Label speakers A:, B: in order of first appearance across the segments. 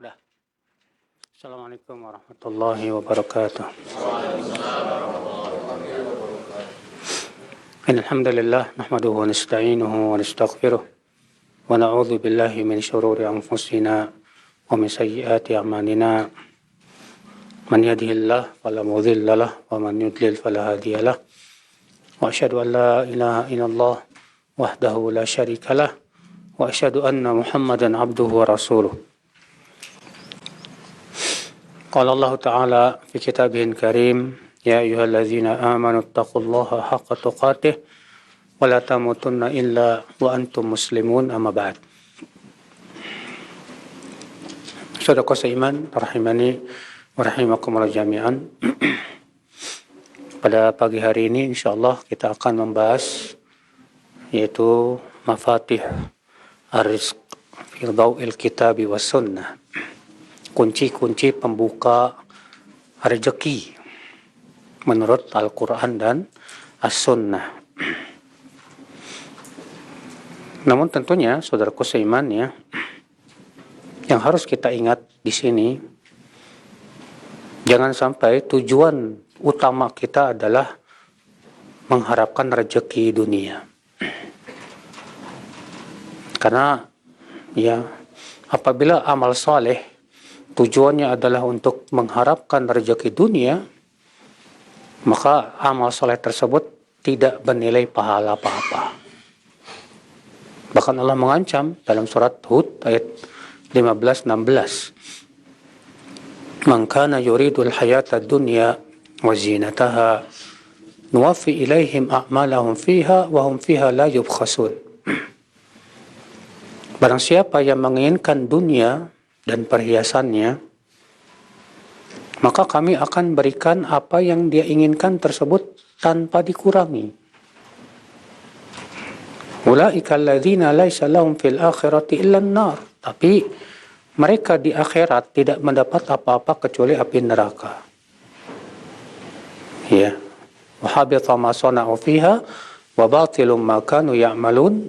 A: Dah. Assalamualaikum warahmatullahi wabarakatuh. Alhamdulillah nahmaduhu wa nasta'inuhu wa nastaghfiruh wa na'udzu billahi min shururi anfusina wa min sayyiati a'malina. Man yahdihillahu fala mudilla lahu wa man yudlil fala hadiya lahu. Wa asyhadu an la ilaha illallah wahdahu la syarika lah wa asyhadu anna Muhammadan abduhu wa rasuluh. Qala Allah Ta'ala fi kitabihil karim, ya ayyuhalladzina amanu taqullaha haqqa tuqatih wa la tamutunna illa wa antum muslimun, amma ba'd. Saudara seiman rahimani wa rahimakumullah jami'an. Pada pagi hari ini insyaallah kita akan membahas yaitu mafatih ar-rizq fi dhaw'il kitabi was sunnah. Kunci-kunci pembuka rezeki menurut Al-Quran dan As-Sunnah. Namun tentunya saudaraku seiman ya, yang harus kita ingat di sini, jangan sampai tujuan utama kita adalah mengharapkan rezeki dunia. Karena ya, apabila amal saleh tujuannya adalah untuk mengharapkan rezeki dunia, maka amal soleh tersebut tidak bernilai pahala apa-apa. Bahkan Allah mengancam dalam surat Hud ayat 15-16. Man kana yuridul hayata dunya wa zinataha nuwaffi ilaihim a'malahum fiha wa hum fiha la yubkhasun. Barang siapa yang menginginkan dunia dan perhiasannya, maka kami akan berikan apa yang dia inginkan tersebut tanpa dikurangi. Ulaika alladzina laisa lahum fil akhirati illa an-nar. Tapi mereka di akhirat tidak mendapat apa-apa kecuali api neraka. Ya. Wa habita ma sana'u fiha wa batilum ma kanu ya'malun.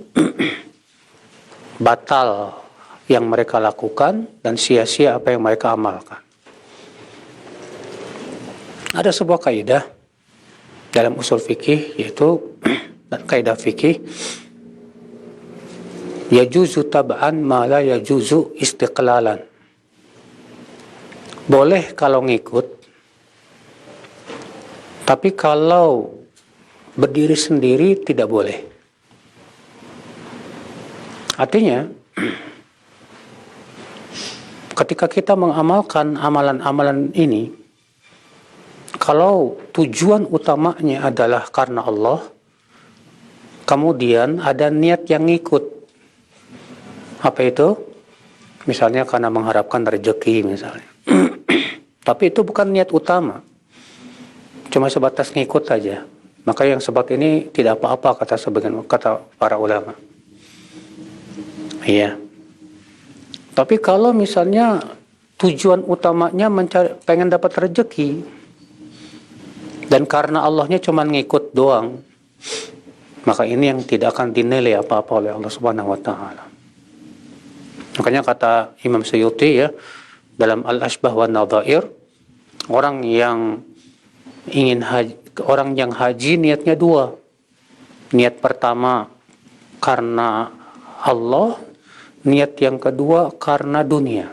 A: Batal yang mereka lakukan dan sia-sia apa yang mereka amalkan. Ada sebuah kaidah dalam usul fikih, yaitu kaidah fikih yajuzu tab'an ma la yajuzu istiqlalan. Boleh kalau ngikut, tapi kalau berdiri sendiri tidak boleh. Artinya ketika kita mengamalkan amalan-amalan ini, kalau tujuan utamanya adalah karena Allah, kemudian ada niat yang ngikut. Apa itu? Misalnya karena mengharapkan rezeki misalnya. Tapi itu bukan niat utama. Cuma sebatas ngikut saja. Maka yang sebab ini tidak apa-apa kata para ulama. Iya. Tapi kalau misalnya tujuan utamanya pengen dapat rezeki, dan karena Allahnya cuma ngikut doang, maka ini yang tidak akan dinilai apa-apa oleh Allah Subhanahu wa Ta'ala. Makanya kata Imam Suyuti ya, dalam Al-Ashbah wa Nadhair, orang yang haji niatnya dua. Niat pertama karena Allah, niat yang kedua karena dunia.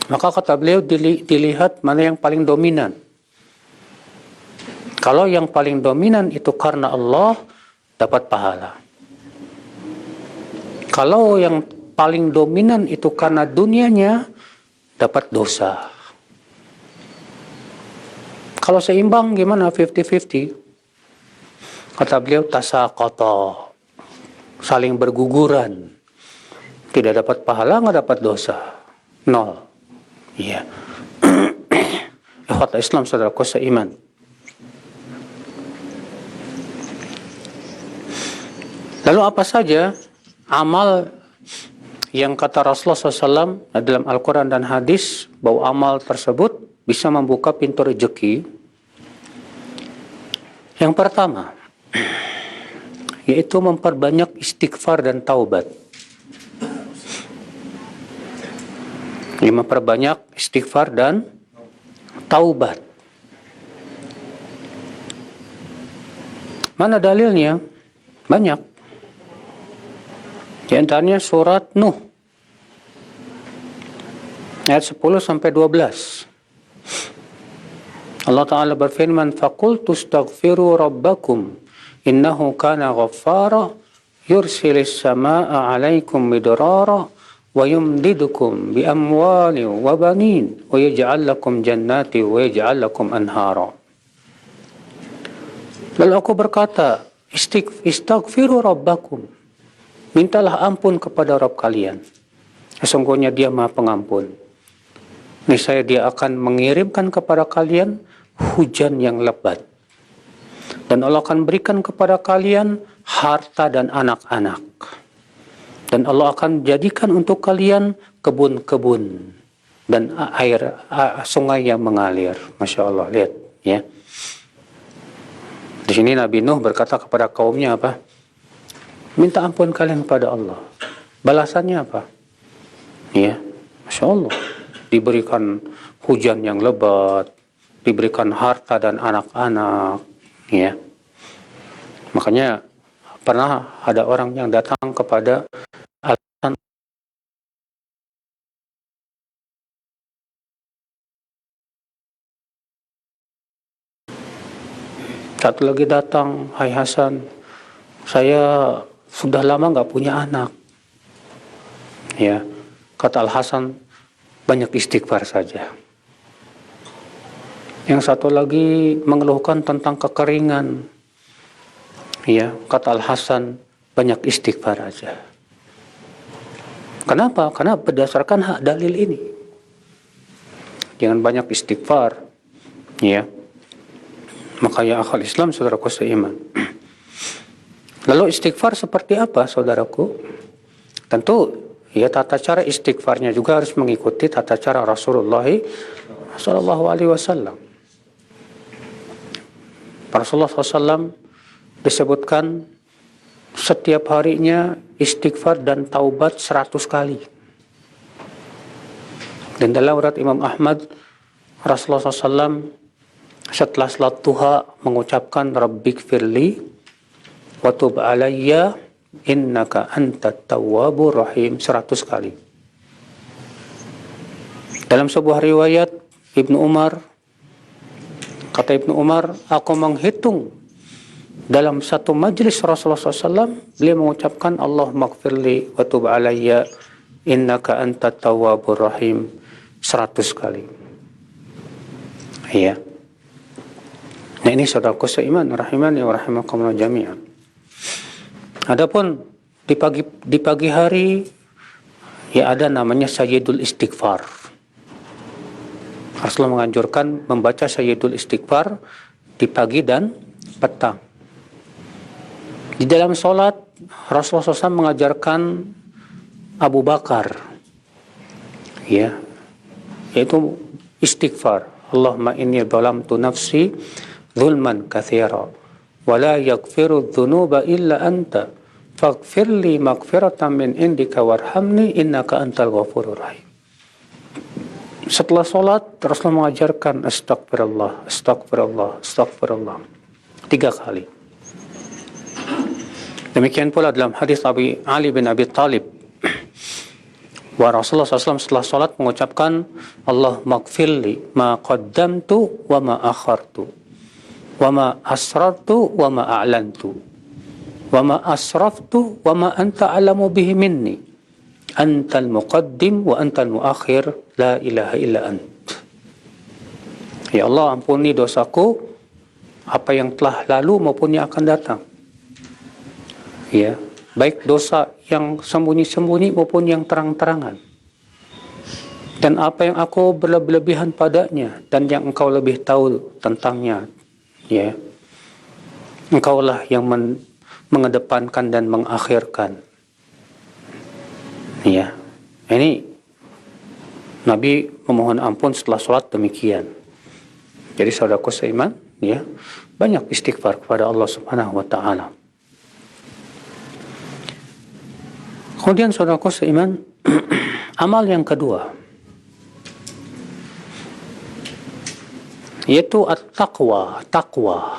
A: Maka kata beliau dilihat mana yang paling dominan. Kalau yang paling dominan itu karena Allah, dapat pahala. Kalau yang paling dominan itu karena dunianya, dapat dosa. Kalau seimbang gimana? 50-50. Kata beliau tasaqata, saling berguguran. Tidak dapat pahala, nggak dapat dosa. Nol. Iya. Ikhwat Islam saudaraku seiman. Lalu apa saja amal yang kata Rasulullah SAW dalam Al-Quran dan hadis bahwa amal tersebut bisa membuka pintu rezeki? Yang pertama, yaitu memperbanyak istighfar dan taubat. Memperbanyak istighfar dan taubat. Mana dalilnya? Banyak. Di antaranya surat Nuh ayat 10 sampai 12. Allah Ta'ala berfirman, فَقُلْتُ اسْتَغْفِرُوا رَبَّكُمْ إِنَّهُ كَانَ غَفَّارًا يُرْسِلِ السَّمَاءَ عَلَيْكُمْ مِدْرَارًا وَيُمْدِدُكُمْ بِأَمْوَالٍ وَبَنِينَ وَيَجْعَلْ لَكُمْ جَنَّاتٍ وَيَجْعَلْ لَكُمْ أَنْهَارًا. Lalu aku berkata, istaghfiru rabbakum, mintalah ampun kepada Rabb kalian. Sesungguhnya Dia Maha Pengampun. Niscaya Dia akan mengirimkan kepada kalian hujan yang lebat. Dan Allah akan berikan kepada kalian harta dan anak-anak. Dan Allah akan jadikan untuk kalian kebun-kebun dan air sungai yang mengalir. Masya Allah, lihat ya. Di sini Nabi Nuh berkata kepada kaumnya apa? Minta ampun kalian kepada Allah. Balasannya apa? Ya, Masya Allah. Diberikan hujan yang lebat, diberikan harta dan anak-anak. Ya. Makanya pernah ada orang yang datang kepada Al-Hasan. Satu lagi datang, hai Hasan, saya sudah lama nggak punya anak. Ya, kata Al-Hasan, banyak istighfar saja. Yang satu lagi mengeluhkan tentang kekeringan. Ya, kata Al-Hasan, banyak istighfar saja. Kenapa? Karena berdasarkan hak dalil ini. Jangan banyak istighfar. Ya. Maka ya akhal Islam, saudaraku seiman. Lalu istighfar seperti apa, saudaraku? Tentu ya tata cara istighfarnya juga harus mengikuti tata cara Rasulullah sallallahu alaihi wasallam. Rasulullah SAW disebutkan setiap harinya istighfar dan taubat 100 kali. Dan dalam riwayat Imam Ahmad, Rasulullah SAW setelah salat duha mengucapkan Rabbighfirli wa tub alayya innaka antat tawwabur rahim 100 kali. Dalam sebuah riwayat Ibnu Umar, kata Ibnu Umar, aku menghitung dalam satu majlis Rasulullah SAW, beliau mengucapkan Allahumma gfirli wa tub alayya innaka antat tawwabur rahim 100 kali. Iya. Nah ini saudaraku seiman, rahimani wa rahimakumullah jami'an. Adapun di pagi hari ya ada namanya Sayyidul Istighfar. Rasulullah menganjurkan membaca Sayyidul Istighfar di pagi dan petang. Di dalam sholat Rasulullah SAW mengajarkan Abu Bakar, ya, yaitu istighfar. Allahumma inni dhalamtu nafsi zulman katsira wa la yaghfiru dzunuba illa anta faghfirli maghfiratan min indika warhamni innaka antal ghafurur rahim. Setelah sholat Rasulullah mengajarkan astagfirullah, astagfirullah, astagfirullah 3 kali. Demikian pula dalam hadis Ali bin Abi Thalib, wa Rasulullah SAW setelah sholat mengucapkan Allahumma gfirli ma qaddamtu wa ma akhartu wa ma asrartu wa ma a'lantu wa ma asraftu wa ma anta alamu bihi minni antal muqaddim wa antal muakhir la ilaha illa ant. Ya Allah, ampuni dosaku, apa yang telah lalu maupun yang akan datang. Ya, baik dosa yang sembunyi-sembunyi maupun yang terang-terangan. Dan apa yang aku berlebihan padanya dan yang engkau lebih tahu tentangnya. Ya. Engkaulah yang mengedepankan dan mengakhirkan. Ya. Ini Nabi memohon ampun setelah sholat demikian. Jadi saudaraku seiman, ya, banyak istighfar kepada Allah Subhanahu wa taala. Kemudian saudaraku seiman, amal yang kedua yaitu at-taqwa, takwa.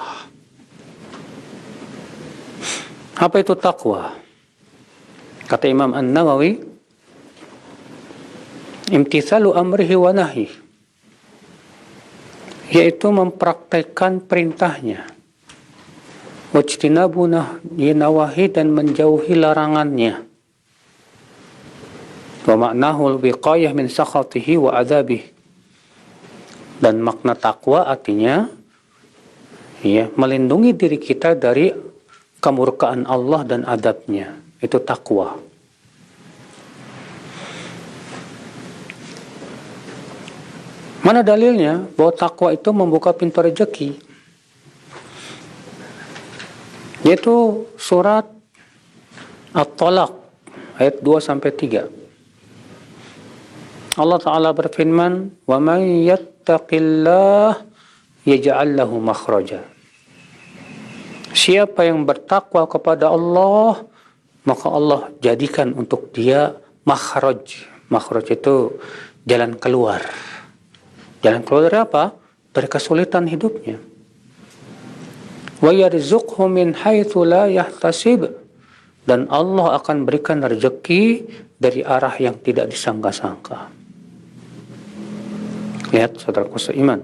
A: Apa itu takwa? Kata Imam An-Nawawi, imtithalu amrihi wa nahyi, yaitu mempraktekkan perintahnya, wajtinabu nawahi, dan menjauhi larangannya, wa ma'nahu al-wiqayah min sakhatihi wa adzabihi, dan makna takwa artinya melindungi diri kita dari kemurkaan Allah dan adabnya. Itu takwa. Mana dalilnya bahwa takwa itu membuka pintu rezeki? Yaitu surat At-Talaq ayat 2-3. Allah Ta'ala berfirman, "Wa man yattaqillah yaj'al lahu makhraja." Siapa yang bertakwa kepada Allah, maka Allah jadikan untuk dia makhraj. Makhraj itu jalan keluar. Jalan keluar dari apa? Dari kesulitan hidupnya. Wa yarzuqhu min haitsu la yahtasib, dan Allah akan berikan rezeki dari arah yang tidak disangka-sangka. Lihat saudaraku seiman.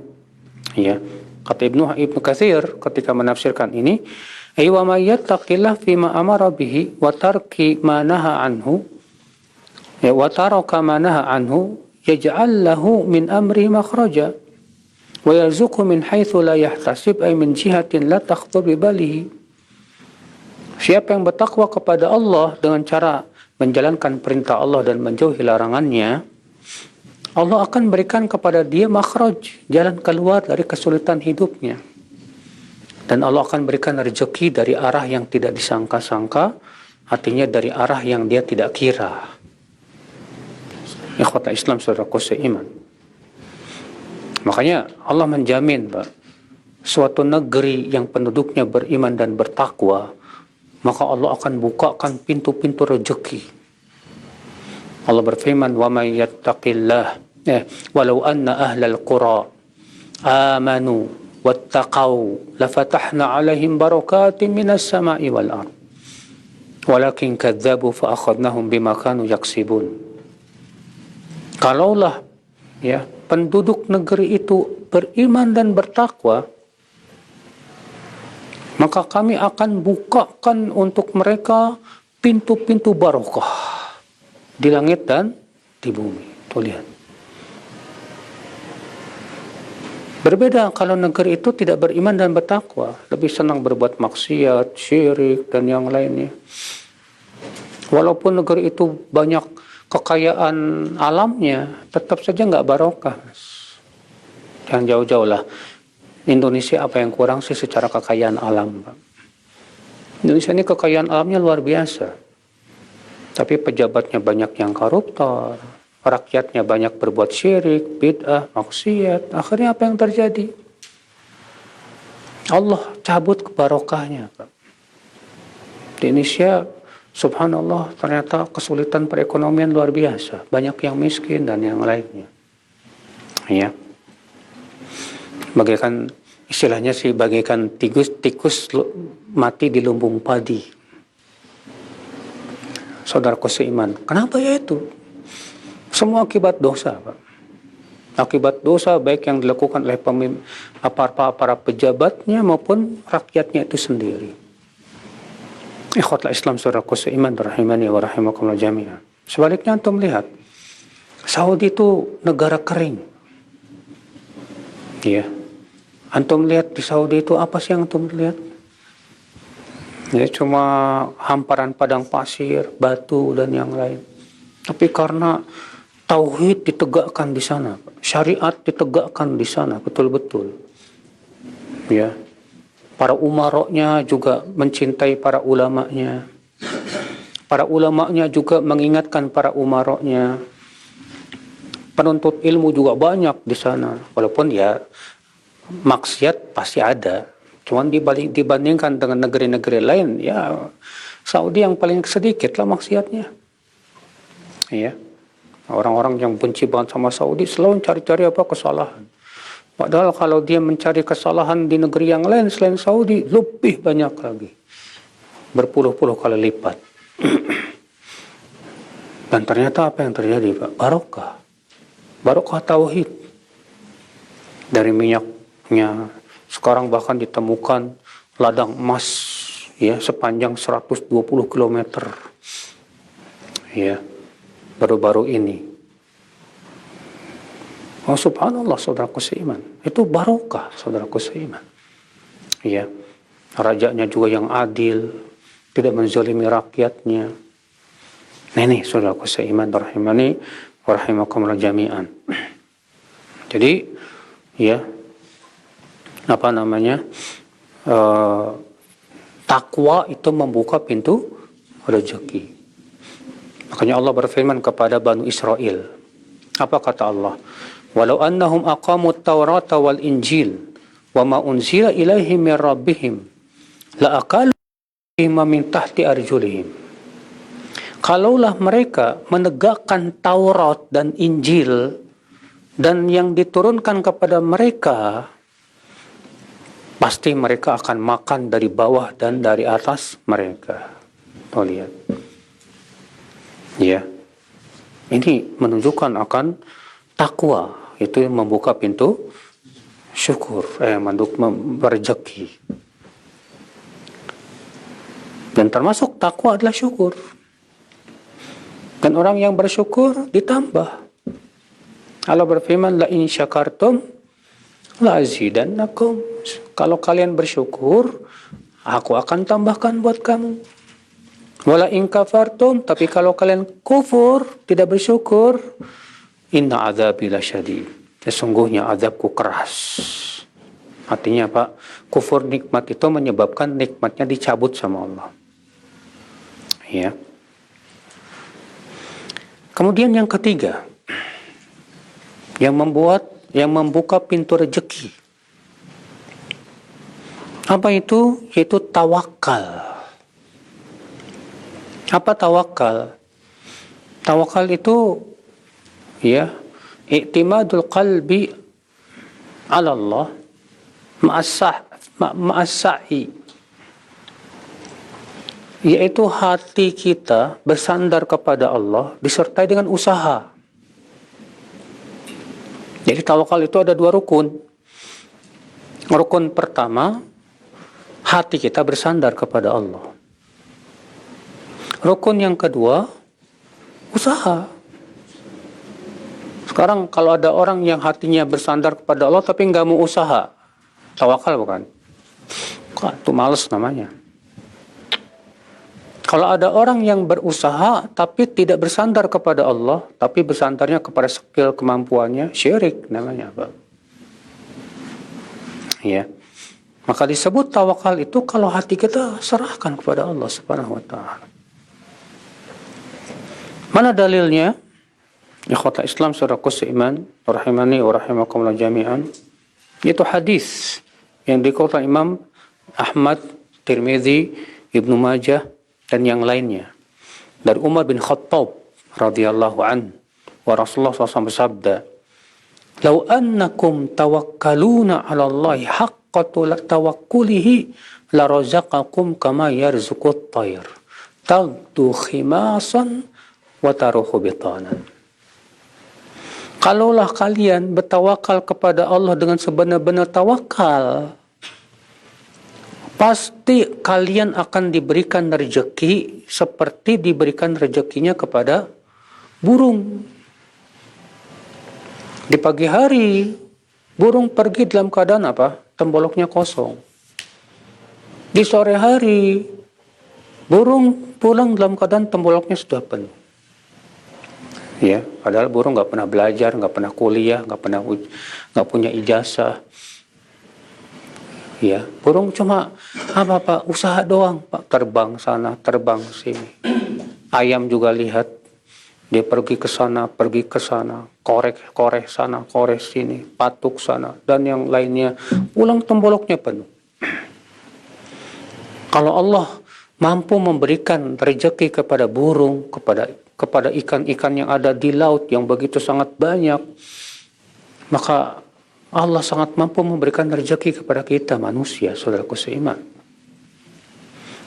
A: Ya, kata Ibnu Katsir ketika menafsirkan ini, ay wa may yattaqillah fima amara bihi wa tarki ma naha anhu, ya, wa taraka ma naha anhu yaj'al lahu min amri makhraja wa yarzuqhu min haitsu la yahtasib, ay min jihatin la takhtur bi balihi. Siapa yang bertakwa kepada Allah dengan cara menjalankan perintah Allah dan menjauhi larangannya, Allah akan berikan kepada dia makhraj, jalan keluar dari kesulitan hidupnya. Dan Allah akan berikan rezeki dari arah yang tidak disangka-sangka, artinya dari arah yang dia tidak kira. Ikhwata Islam, saudaraku seiman. Makanya Allah menjamin, Pak, suatu negeri yang penduduknya beriman dan bertakwa, maka Allah akan bukakan pintu-pintu rezeki. Allah berfirman, wa may yattaqillah walau anna ahlal qura amanu wattaqau lafatahna alaihim barakatin minas sama'i wal ard walakin kadzabu fa akhadnahum bima kanu yaksibun. Kalaulah penduduk negeri itu beriman dan bertakwa, maka kami akan bukakan untuk mereka pintu-pintu barokah di langit dan di bumi. Tuh lihat. Berbeda kalau negeri itu tidak beriman dan bertakwa, lebih senang berbuat maksiat, syirik, dan yang lainnya. Walaupun negeri itu banyak kekayaan alamnya, tetap saja nggak barokah. Jangan jauh-jauh lah. Indonesia apa yang kurang sih secara kekayaan alam, Pak? Indonesia ini kekayaan alamnya luar biasa. Tapi pejabatnya banyak yang koruptor, rakyatnya banyak berbuat syirik, bid'ah, maksiat. Akhirnya apa yang terjadi? Allah cabut kebarokahnya, Pak. Di Indonesia, subhanallah, ternyata kesulitan perekonomian luar biasa. Banyak yang miskin dan yang lainnya. Ya. Bagaikan, istilahnya sih, bagaikan tikus mati di lumbung padi. Saudaraku seiman, kenapa ya itu? Semua akibat dosa, Pak. Akibat dosa baik yang dilakukan oleh para pejabatnya maupun rakyatnya itu sendiri. Ikhwatul Islam, saudaraku seiman, rahimani wa rahimakumullah jami'an. Sebaliknya antum lihat, Saudi itu negara kering. Ya. Antum lihat di Saudi itu apa sih yang antum lihat? Ya, cuma hamparan padang pasir, batu dan yang lain. Tapi karena tauhid ditegakkan di sana, syariat ditegakkan di sana betul-betul. Ya. Para umaroknya juga mencintai para ulamanya. Para ulamanya juga mengingatkan para umaroknya. Penuntut ilmu juga banyak di sana. Walaupun ya maksiat pasti ada. Cuman dibandingkan dengan negeri-negeri lain, ya Saudi yang paling sedikit lah maksiatnya. Ya. Orang-orang yang benci banget sama Saudi selalu cari-cari apa kesalahan. Padahal kalau dia mencari kesalahan di negeri yang lain selain Saudi, lebih banyak lagi. Berpuluh-puluh kali lipat. Dan ternyata apa yang terjadi, Pak? Barokah. Barokah tauhid. Dari minyaknya, sekarang bahkan ditemukan ladang emas ya sepanjang 120 km. Ya. Baru-baru ini. Oh subhanallah saudaraku seiman. Itu barokah saudaraku seiman. Ya. Rajanya juga yang adil, tidak menzalimi rakyatnya. Nah ini saudaraku seiman rahimani wa rahimakumullah jami'an. Jadi ya apa namanya? Takwa itu membuka pintu rezeki. Makanya Allah berfirman kepada Bani Israel. Apa kata Allah? Walau annahum aqamut Taurata wal Injil wa ma unzila ilaihim min rabbihim la akalu min tahti arjulihim. Kalaulah mereka menegakkan Taurat dan Injil dan yang diturunkan kepada mereka, pasti mereka akan makan dari bawah dan dari atas mereka. Oh lihat. Ya. Ini menunjukkan akan takwa. Itu yang membuka pintu syukur, rezeki. Dan termasuk takwa adalah syukur. Dan orang yang bersyukur ditambah. Allah berfirman, la in syakartum la azidannakum. Kalau kalian bersyukur, aku akan tambahkan buat kamu. Wala in kafartum, tapi kalau kalian kufur, tidak bersyukur, inna azabi lasyadid. Sesungguhnya azabku keras. Artinya Pak, kufur nikmat itu menyebabkan nikmatnya dicabut sama Allah. Ya. Kemudian yang ketiga, yang membuka pintu rezeki. Apa itu? Yaitu tawakal. Apa tawakal? Tawakal itu ya, i'timadul qalbi ala Allah ma'as-sa'i, yaitu hati kita bersandar kepada Allah disertai dengan usaha. Jadi tawakal itu ada dua rukun. Rukun pertama, hati kita bersandar kepada Allah. Rukun yang kedua, usaha. Sekarang kalau ada orang yang hatinya bersandar kepada Allah tapi nggak mau usaha, tawakal bukan? Itu malas namanya. Kalau ada orang yang berusaha tapi tidak bersandar kepada Allah, tapi bersandarnya kepada skill kemampuannya, syirik namanya, Pak. Ya. Maka disebut tawakal itu kalau hati kita serahkan kepada Allah Subhanahu wa taala. Mana dalilnya? Ikhwata Islam saudaraku seiman, rahimani wa rahimakumullah jami'an. Itu hadis yang dikutip Imam Ahmad, Tirmizi, Ibnu Majah dan yang lainnya. Dari Umar bin Khattab radhiyallahu an, wa Rasulullah SAW bersabda, "Lau annakum tawakkaluna 'ala Allahi haqqa tawakkulihi la razaqakum kama yarzuqut tayr. Taghdu khimasan wa taruhu bitanan." Kalaulah kalian bertawakal kepada Allah dengan sebenar-benar tawakal, pasti kalian akan diberikan rezeki seperti diberikan rezekinya kepada burung. Di pagi hari, burung pergi dalam keadaan apa? Temboloknya kosong. Di sore hari, burung pulang dalam keadaan temboloknya sudah penuh. Ya, padahal burung nggak pernah belajar, nggak pernah kuliah, nggak punya ijazah. Ya, burung cuma apa Pak? Usaha doang Pak, terbang sana, terbang sini. Ayam juga lihat, dia pergi ke sana, korek sana, korek sini, patuk sana, dan yang lainnya. Pulang temboloknya penuh. Kalau Allah mampu memberikan rezeki kepada burung, kepada ikan-ikan yang ada di laut yang begitu sangat banyak, maka Allah sangat mampu memberikan rezeki kepada kita manusia, saudaraku seiman.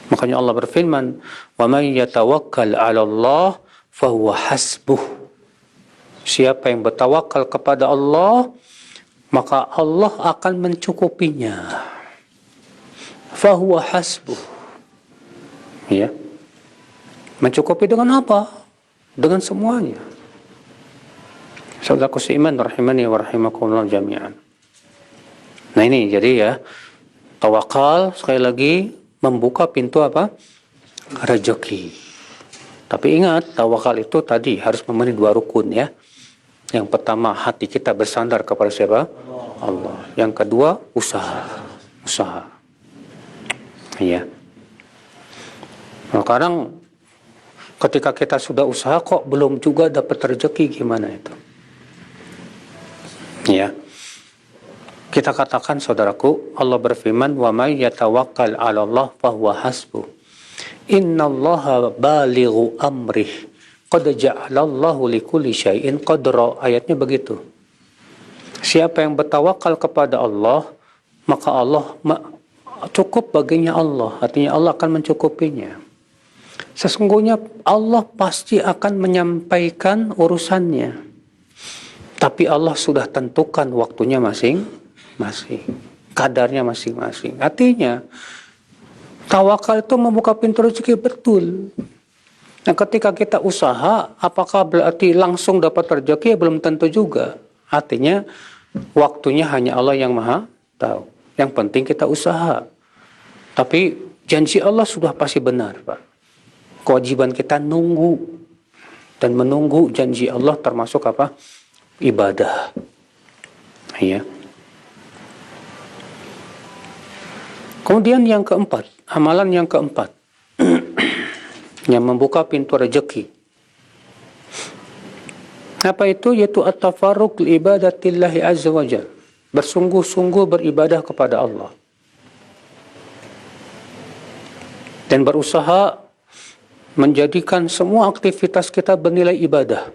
A: Makanya Allah berfirman, "Wa may yatawakkal 'ala Allah fahuwa hasbuh." Siapa yang bertawakal kepada Allah, maka Allah akan mencukupinya. Fahuwa hasbuh. Ya. Mencukupi dengan apa? Dengan semuanya. Saudaraku seiman rahimani wa rahimakumullah jami'an. Nah ini jadi ya, tawakal sekali lagi membuka pintu apa? Rezeki. Tapi ingat, tawakal itu tadi harus memenuhi 2 rukun ya. Yang pertama, hati kita bersandar kepada siapa? Allah. Yang kedua, usaha. Iya. Nah, kadang ketika kita sudah usaha kok belum juga dapat rezeki, gimana itu? Ya. Kita katakan saudaraku, Allah berfirman, "Wa may yatawakkal 'ala Allah fahuwa hasbuh. Innallaha balighu amrih. Qad ja'alallahu likulli syai'in qadra." Ayatnya begitu. Siapa yang bertawakal kepada Allah, maka Allah cukup baginya Allah. Artinya Allah akan mencukupinya. Sesungguhnya Allah pasti akan menyampaikan urusannya. Tapi Allah sudah tentukan waktunya masing-masing. Kadarnya masing-masing. Artinya, tawakal itu membuka pintu rezeki betul. Nah, ketika kita usaha, apakah berarti langsung dapat rezeki? Ya, belum tentu juga. Artinya, waktunya hanya Allah yang maha tahu. Yang penting kita usaha. Tapi janji Allah sudah pasti benar, Pak. Kewajiban kita nunggu. Dan menunggu janji Allah termasuk apa? Ibadah. Ya. Kemudian yang keempat, amalan yang keempat yang membuka pintu rezeki. Apa itu? Yaitu at-tafarruq li ibadatillahi azza wa jalla. Bersungguh-sungguh beribadah kepada Allah. Dan berusaha menjadikan semua aktivitas kita bernilai ibadah.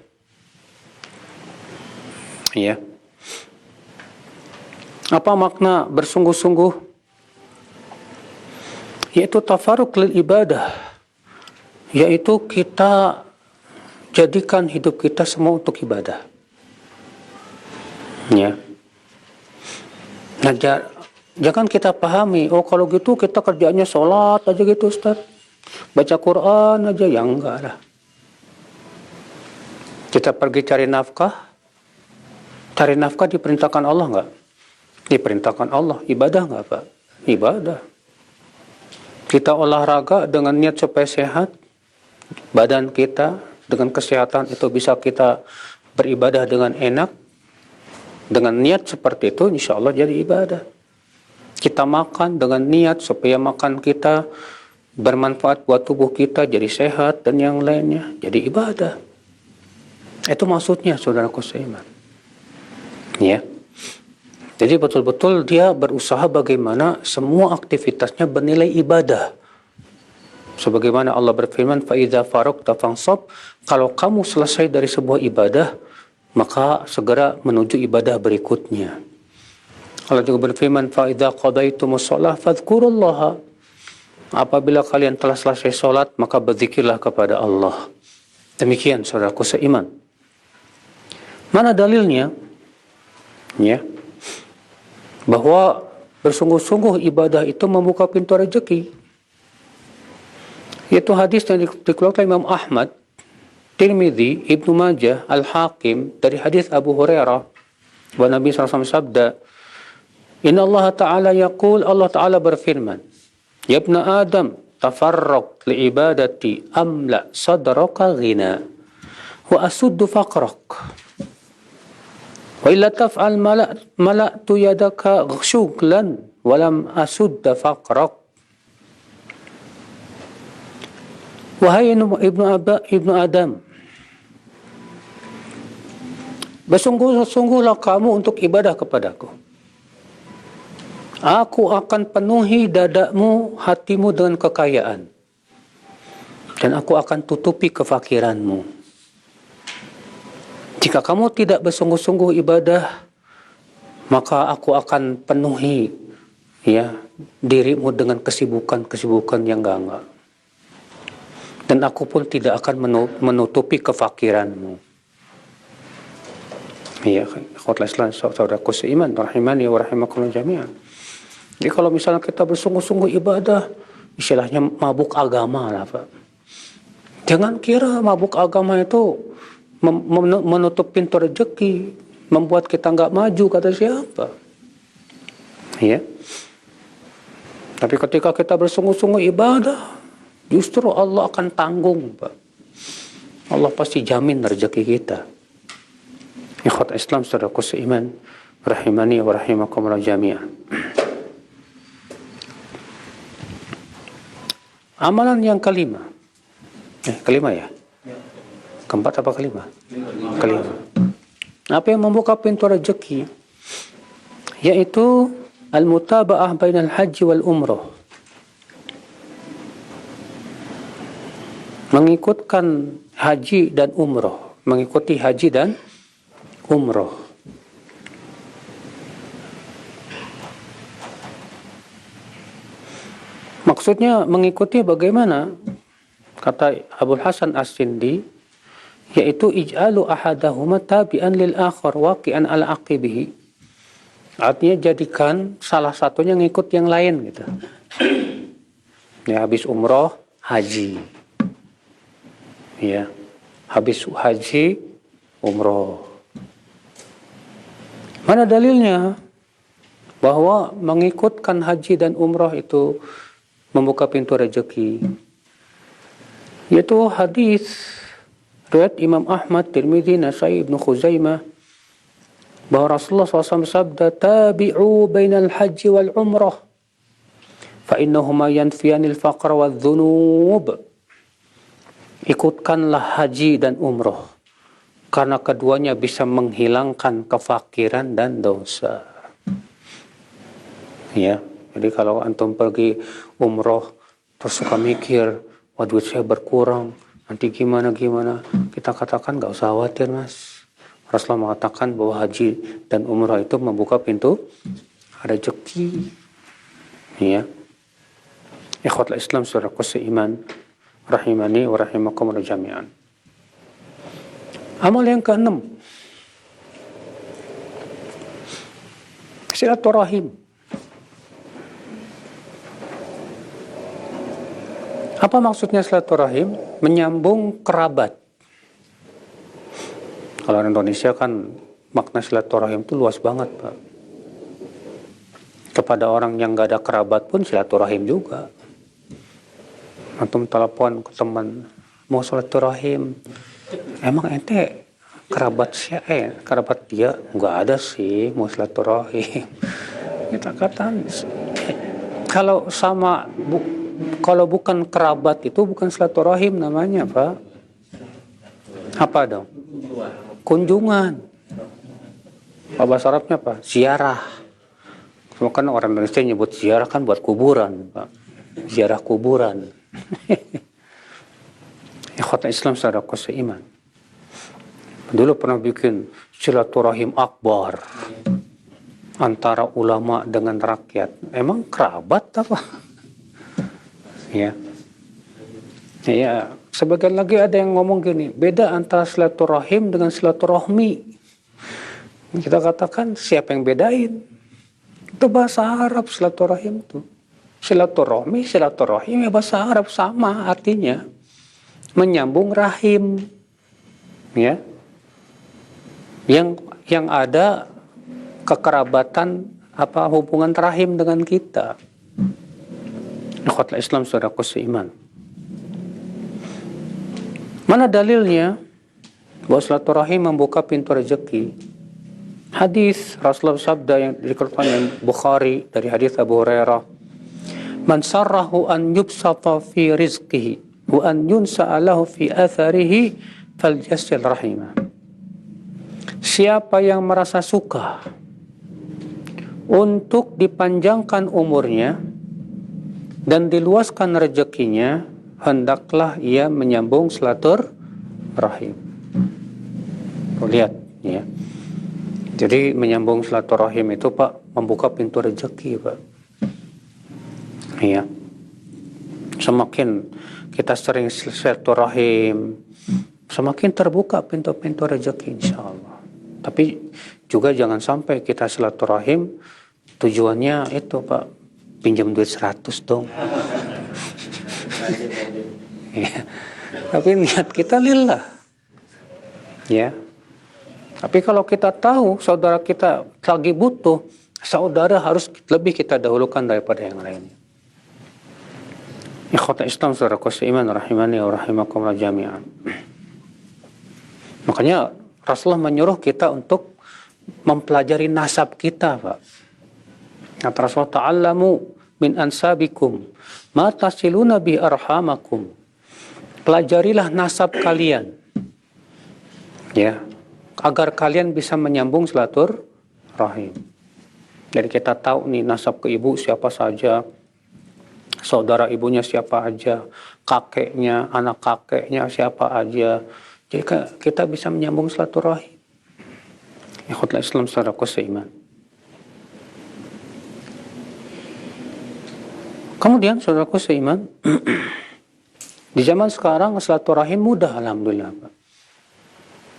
A: Ya. Apa makna bersungguh-sungguh? Yaitu tafarruq lil ibadah. Yaitu kita jadikan hidup kita semua untuk ibadah. Ya. Nah, jangan kita pahami, oh kalau gitu kita kerjanya sholat aja gitu Ustaz. Baca Quran aja, ya enggak lah. Kita pergi cari nafkah. Cari nafkah diperintahkan Allah enggak? Diperintahkan Allah. Ibadah enggak, Pak? Ibadah. Kita olahraga dengan niat supaya sehat. Badan kita dengan kesehatan itu bisa kita beribadah dengan enak. Dengan niat seperti itu, insya Allah jadi ibadah. Kita makan dengan niat supaya makan kita bermanfaat buat tubuh kita, jadi sehat dan yang lainnya, jadi ibadah. Itu maksudnya, saudaraku seiman. Ya. Jadi betul-betul dia berusaha bagaimana semua aktivitasnya bernilai ibadah. Sebagaimana Allah berfirman, "Fa idza faragta fansab." Kalau kamu selesai dari sebuah ibadah, maka segera menuju ibadah berikutnya. Allah juga berfirman, "Fa idza qadaytumus shalah fadhkurullaha." Apabila kalian telah selesai sholat, maka berzikirlah kepada Allah. Demikian saudaraku seiman. Mana dalilnya? Ya. Bahwa bersungguh-sungguh ibadah itu membuka pintu rezeki. Yaitu hadis yang dikeluarkan Imam Ahmad, Tirmidzi, Ibnu Majah, Al-Hakim dari hadis Abu Hurairah bahwa Nabi SAW sabda, "Inna Allah Ta'ala yaqul," Allah Ta'ala berfirman, "Ya ibna Adam, tafarraq li ibadati amla sadraka ghina wa asuddu faqrak. Wa illa taf'al mala'tu yadaka syuglan wa lam asudda faqrak." Wahai ibnu Adam, bersungguh-sungguhlah kamu untuk ibadah kepadaku. Aku akan penuhi dadamu, hatimu dengan kekayaan. Dan aku akan tutupi kefakiranmu. Jika kamu tidak bersungguh-sungguh ibadah, maka aku akan penuhi ya dirimu dengan kesibukan-kesibukan yang enggak. Dan aku pun tidak akan menutupi kefakiranmu. Iya, khotbah Islam saudaraku seiman rahimani wa rahimakumullah jami'an. Jadi kalau misalnya kita bersungguh-sungguh ibadah, istilahnya mabuk agama lah Pak. Jangan kira mabuk agama itu menutup pintu rezeki, membuat kita nggak maju kata siapa. Ya. Tapi ketika kita bersungguh-sungguh ibadah, justru Allah akan tanggung, Pak. Allah pasti jamin rezeki kita. Ikhwat Islam saudaraku seiman, rahimani wa rahimakumullah jami'an. Amalan yang kelima. Kelima ya? Keempat apa kelima? Kelima. Apa yang membuka pintu rezeki? Yaitu al-mutaba'ah bainal haji wal umrah. Mengikutkan haji dan umroh, mengikuti haji dan umroh. Maksudnya mengikuti bagaimana? Kata Abul Hasan As-Sindi, yaitu ij'alu ahadahuma tabi'an lil akhar waqi'an ala aqibihi. Artinya jadikan salah satunya ngikut yang lain gitu. Ya, habis umroh, haji. Ya, habis haji, umroh. Mana dalilnya bahwa mengikutkan haji dan umroh itu membuka pintu rezeki? Yaitu hadis riwayat Imam Ahmad, Tirmidzi, Nasai, Ibnu Khuzaimah bahwa Rasulullah SAW sabda, tabi'u bainal haji wal umrah fa innahuma yanfiyanil faqra wal dhunub. Ikutkanlah haji dan umroh, karena keduanya bisa menghilangkan kefakiran dan dosa. Ya, jadi kalau antum pergi umroh terus suka mikir, wah duit saya berkurang, nanti gimana, kita katakan gak usah khawatir mas. Rasulullah mengatakan bahwa haji dan umroh itu membuka pintu rezeki. Ya, ikhwatul Islam saudaraku seiman, rahimani wa rahimakumullah jami'an. Amal yang keenam, silaturahim. Apa maksudnya silaturahim? Menyambung kerabat. Kalau di Indonesia kan makna silaturahim itu luas banget, Pak. Kepada orang yang gak ada kerabat pun silaturahim juga. Antum telepon ke teman, mau silaturahim, emang ente kerabat dia? Nggak ada sih, mau silaturahim. Kita katakan kalau kalau bukan kerabat itu bukan silaturahim namanya, Pak. Apa dong? Kunjungan. Bahasa Arabnya apa? Ziarah. Cuma kan orang Indonesia nyebut ziarah kan buat kuburan, Pak. Ziarah kuburan. Ikhwat Islam saudaraku seiman. Dulu pernah bikin silaturahim akbar antara ulama dengan rakyat. Emang kerabat apa? Ya. Ya, sebagian lagi ada yang ngomong gini, beda antara silaturahim dengan silaturahmi. Kita katakan siapa yang bedain? Itu bahasa Arab silaturahim itu. Silaturahmi, silaturahim ya bahasa Arab sama artinya. Menyambung rahim. Ya. Yang ada kekerabatan hubungan rahim dengan kita. Ikhwatul Islam saudaraku seiman. Mana dalilnya bahwa silaturahim membuka pintu rezeki? Hadis Rasulullah sabda yang dikeluarkan oleh Bukhari dari hadis Abu Hurairah, man sarrahu an yubsata fi rizqihi wa an yunsa'alahu fi atharihi falyasil rahimah. Siapa yang merasa suka untuk dipanjangkan umurnya dan diluaskan rezekinya, hendaklah ia menyambung silaturahim. Lihat ya. Jadi menyambung silaturahim itu Pak, membuka pintu rezeki Pak. Iya. Semakin kita sering silaturahim, semakin terbuka pintu-pintu rezeki insya Allah. Tapi juga jangan sampai kita silaturahim tujuannya itu Pak, pinjam duit 100 dong. Ya. Tapi niat kita lillah. Ya. Tapi kalau kita tahu saudara kita lagi butuh, saudara harus lebih kita dahulukan daripada yang lainnya. Ikhwata Islam saudaraku seiman rahimani wa rahimakumullah jami'an. Makanya Rasulullah menyuruh kita untuk mempelajari nasab kita, Pak. Kata Rasulullah, ta'allamu min ansabikum ma tasiluna bi arhamakum. Pelajarilah nasab kalian. Ya, agar kalian bisa menyambung silaturahim. Jadi kita tahu nih nasab ke ibu siapa saja, saudara ibunya siapa aja, kakeknya, anak kakeknya siapa aja. Jadi kita bisa menyambung silaturahim. Ikhwatul Islam saudaraku seiman. Kemudian saudaraku seiman, di zaman sekarang silaturahim mudah alhamdulillah Pak.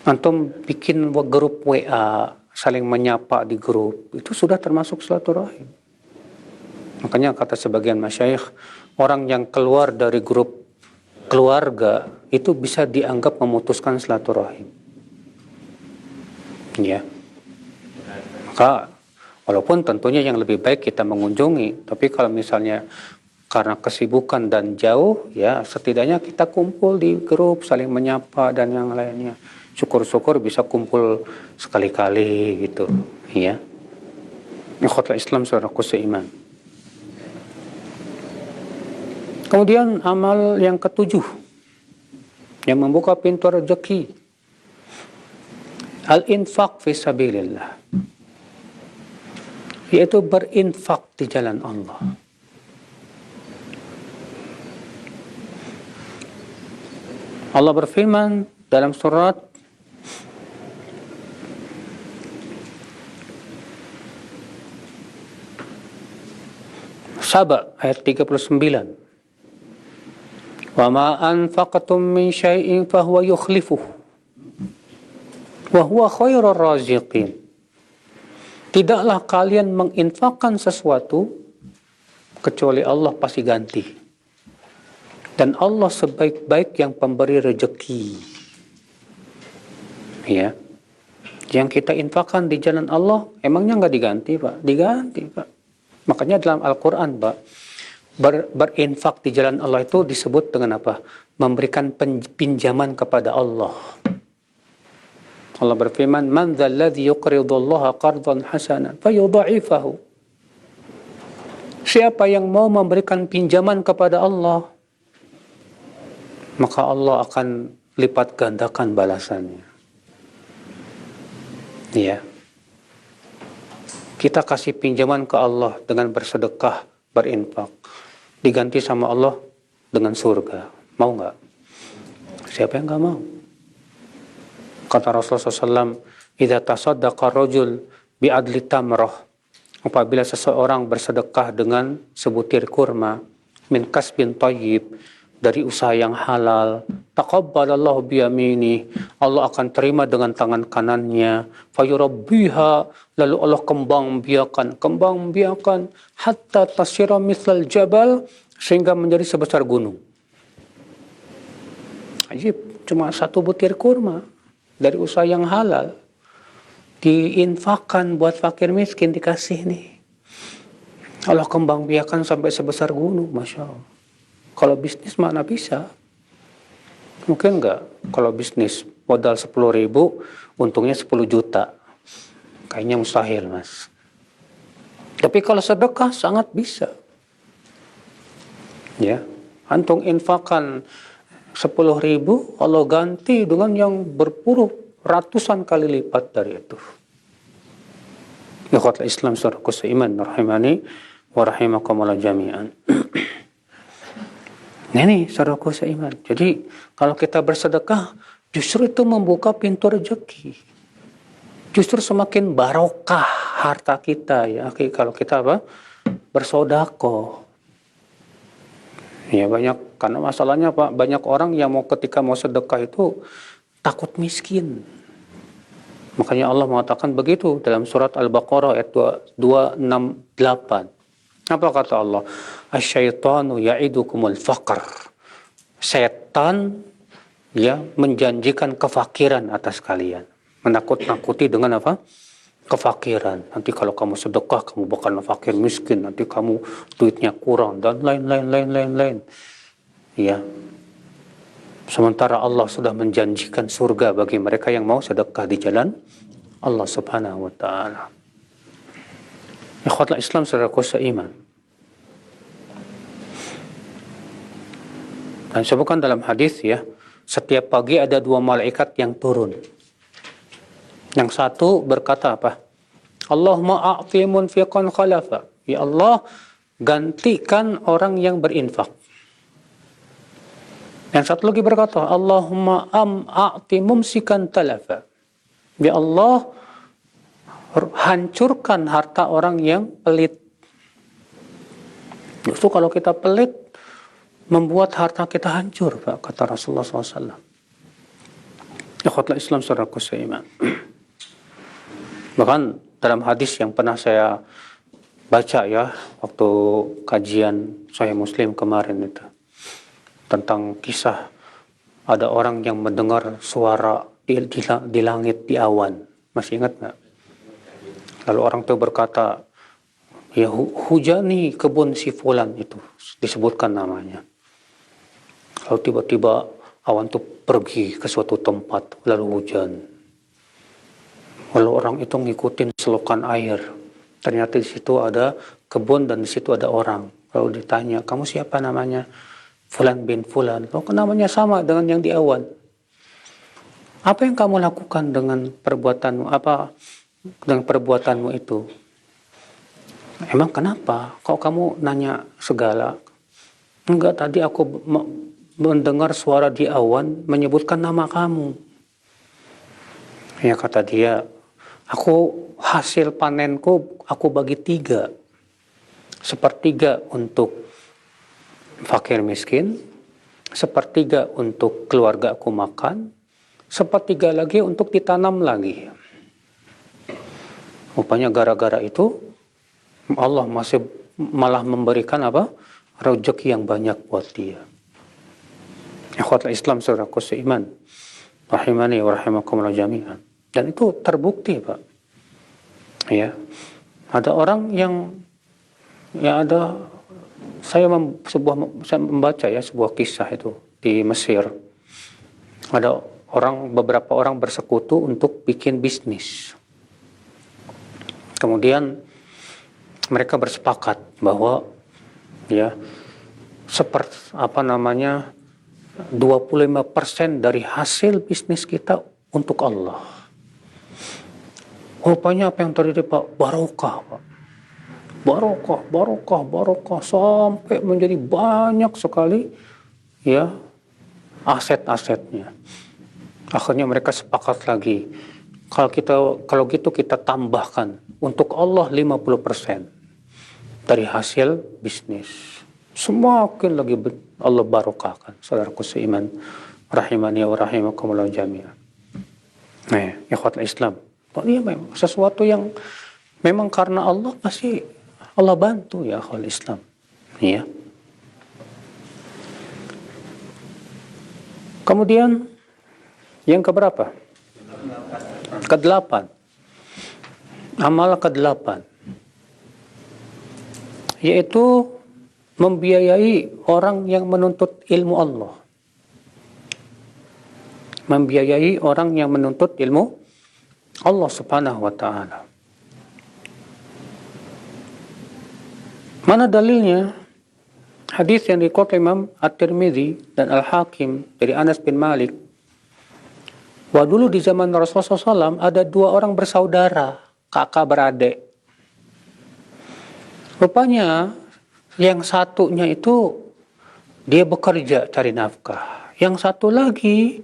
A: Antum bikin grup WA, saling menyapa di grup, itu sudah termasuk silaturahim. Makanya kata sebagian masyayikh, orang yang keluar dari grup keluarga itu bisa dianggap memutuskan silaturahim. Ya. Maka walaupun tentunya yang lebih baik kita mengunjungi, tapi kalau misalnya karena kesibukan dan jauh, ya setidaknya kita kumpul di grup, saling menyapa dan yang lainnya. Syukur-syukur bisa kumpul sekali-kali gitu, ya. Ikhwatul Islam saudaraku seiman. Kemudian amal yang ketujuh yang membuka pintu rezeki, al-infaq fi sabilillah, yaitu berinfak di jalan Allah. Allah berfirman dalam surat Saba ayat 39. Wa ma anfaqtum min syai'in fahuwa yukhlifuh wa huwa khairur raziqin. Tidaklah kalian menginfakkan sesuatu kecuali Allah pasti ganti. Dan Allah sebaik-baik yang pemberi rezeki. Ya. Yang kita infakkan di jalan Allah emangnya enggak diganti, Pak? Diganti, Pak. Makanya dalam Al-Quran, Pak, berinfak di jalan Allah itu disebut dengan apa? Memberikan pinjaman kepada Allah. Allah berfirman, "Man dzalladzi yuqridullaha qardan hasanan fayudha'ifahu." Siapa yang mau memberikan pinjaman kepada Allah, maka Allah akan lipat gandakan balasannya. Ya. Kita kasih pinjaman ke Allah dengan bersedekah, berinfak. Diganti sama Allah dengan surga. Mau nggak? Siapa yang nggak mau? Kata Rasulullah SAW, "Idza tasaddaqa rajul bi'adli tamrah." Apabila seseorang bersedekah dengan sebutir kurma, min kasbin thayyib, dari usaha yang halal, taqabbalallahu biyamini, Allah akan terima dengan tangan kanannya, fayurabbiha, lalu Allah kembang biakan hatta tasira mithlal jabal, sehingga menjadi sebesar gunung. Ajib, cuma satu butir kurma dari usaha yang halal diinfakkan buat fakir miskin, dikasih nih, Allah kembang biakan sampai sebesar gunung. Masya Allah. Kalau bisnis mana bisa? Mungkin enggak. Kalau bisnis modal 10.000, untungnya 10 juta. Kayaknya mustahil, Mas. Tapi kalau sedekah sangat bisa. Ya, antum infakkan 10.000, Allah ganti dengan yang berpuluh ratusan kali lipat dari itu. Ikhwatul Islam saudaraku seiman rahimani wa rahimakumullah jami'an. Nah ini saudaraku seiman. Jadi kalau kita bersedekah, justru itu membuka pintu rezeki. Justru semakin barokah harta kita ya, kalau kita bersodako. Ya banyak, karena masalahnya Pak, banyak orang yang ketika mau sedekah itu takut miskin. Makanya Allah mengatakan begitu dalam surat Al-Baqarah ayat 268. Apa kata Allah? Asyaitanu ya'idukumul faqr. Setan ya menjanjikan kefakiran atas kalian. Menakut-nakuti dengan apa? Kefakiran. Nanti kalau kamu sedekah, kamu bakal fakir miskin. Nanti kamu duitnya kurang dan lain-lain. Ya. Sementara Allah sudah menjanjikan surga bagi mereka yang mau sedekah di jalan Allah Subhanahu wa taala. Ikhwatul Islam saudaraku seiman. Dan sebutkan dalam hadis ya, setiap pagi ada 2 malaikat yang turun. Yang satu berkata apa? Allahumma a'ti munfiqan khalafa. Ya Allah, gantikan orang yang berinfak. Yang satu lagi berkata, Allahumma a'ti mumsikan talafa. Ya Allah, hancurkan harta orang yang pelit. Justru kalau kita pelit, membuat harta kita hancur, Pak, kata Rasulullah SAW. Ikhwatul Islam saudaraku seiman. Bahkan dalam hadis yang pernah saya baca ya, waktu kajian Sahih Muslim kemarin itu, tentang kisah ada orang yang mendengar suara di langit, di awan. Masih ingat nggak? Lalu orang itu berkata, ya hujani kebun si fulan itu, disebutkan namanya. Lalu tiba-tiba awan itu pergi ke suatu tempat, lalu hujan. Lalu orang itu ngikutin selokan air. Ternyata di situ ada kebun dan di situ ada orang. Lalu ditanya, kamu siapa namanya? Fulan bin Fulan. Oh, namanya sama dengan yang di awan. Apa yang kamu lakukan dengan perbuatanmu? Dengan perbuatanmu itu? Emang kenapa? Kok kamu nanya segala? Enggak, tadi aku mendengar suara di awan menyebutkan nama kamu. Ya kata dia, hasil panenku aku bagi 3. 1/3 untuk fakir miskin, 1/3 untuk keluarga aku makan, 1/3 lagi untuk ditanam lagi. Rupanya gara-gara itu Allah malah memberikan rezeki yang banyak buat dia. Ikhwatul Islam saudaraku seiman, rahimani wa rahimakumullah jami'an. Dan itu terbukti, Pak. Ya. Ada orang saya membaca ya sebuah kisah itu di Mesir. Ada beberapa orang bersekutu untuk bikin bisnis. Kemudian mereka bersepakat bahwa ya 25% dari hasil bisnis kita untuk Allah. Rupanya apa yang terjadi, Pak? Barokah, Pak. Barokah sampai menjadi banyak sekali ya aset-asetnya. Akhirnya mereka sepakat lagi. Kalau gitu kita tambahkan untuk Allah 50% dari hasil bisnis. Semakin lagi Allah barokahkan. Saudaraku seiman, rahimani wa rahimakumullah jami'an. Nah, ikhwatul Islam. Ini memang sesuatu yang memang karena Allah pasti Allah bantu ya ikhwatul Islam. Ya. Kemudian yang keberapa? Ke-8. Amal ke-8. Yaitu membiayai orang yang menuntut ilmu Allah. Membiayai orang yang menuntut ilmu Allah Subhanahu wa ta'ala. Mana dalilnya? Hadis yang dikutip Imam At-Tirmidzi dan Al-Hakim dari Anas bin Malik. Wah, dulu di zaman Rasulullah SAW ada 2 orang bersaudara, kakak beradik. Rupanya yang satunya itu dia bekerja cari nafkah. Yang satu lagi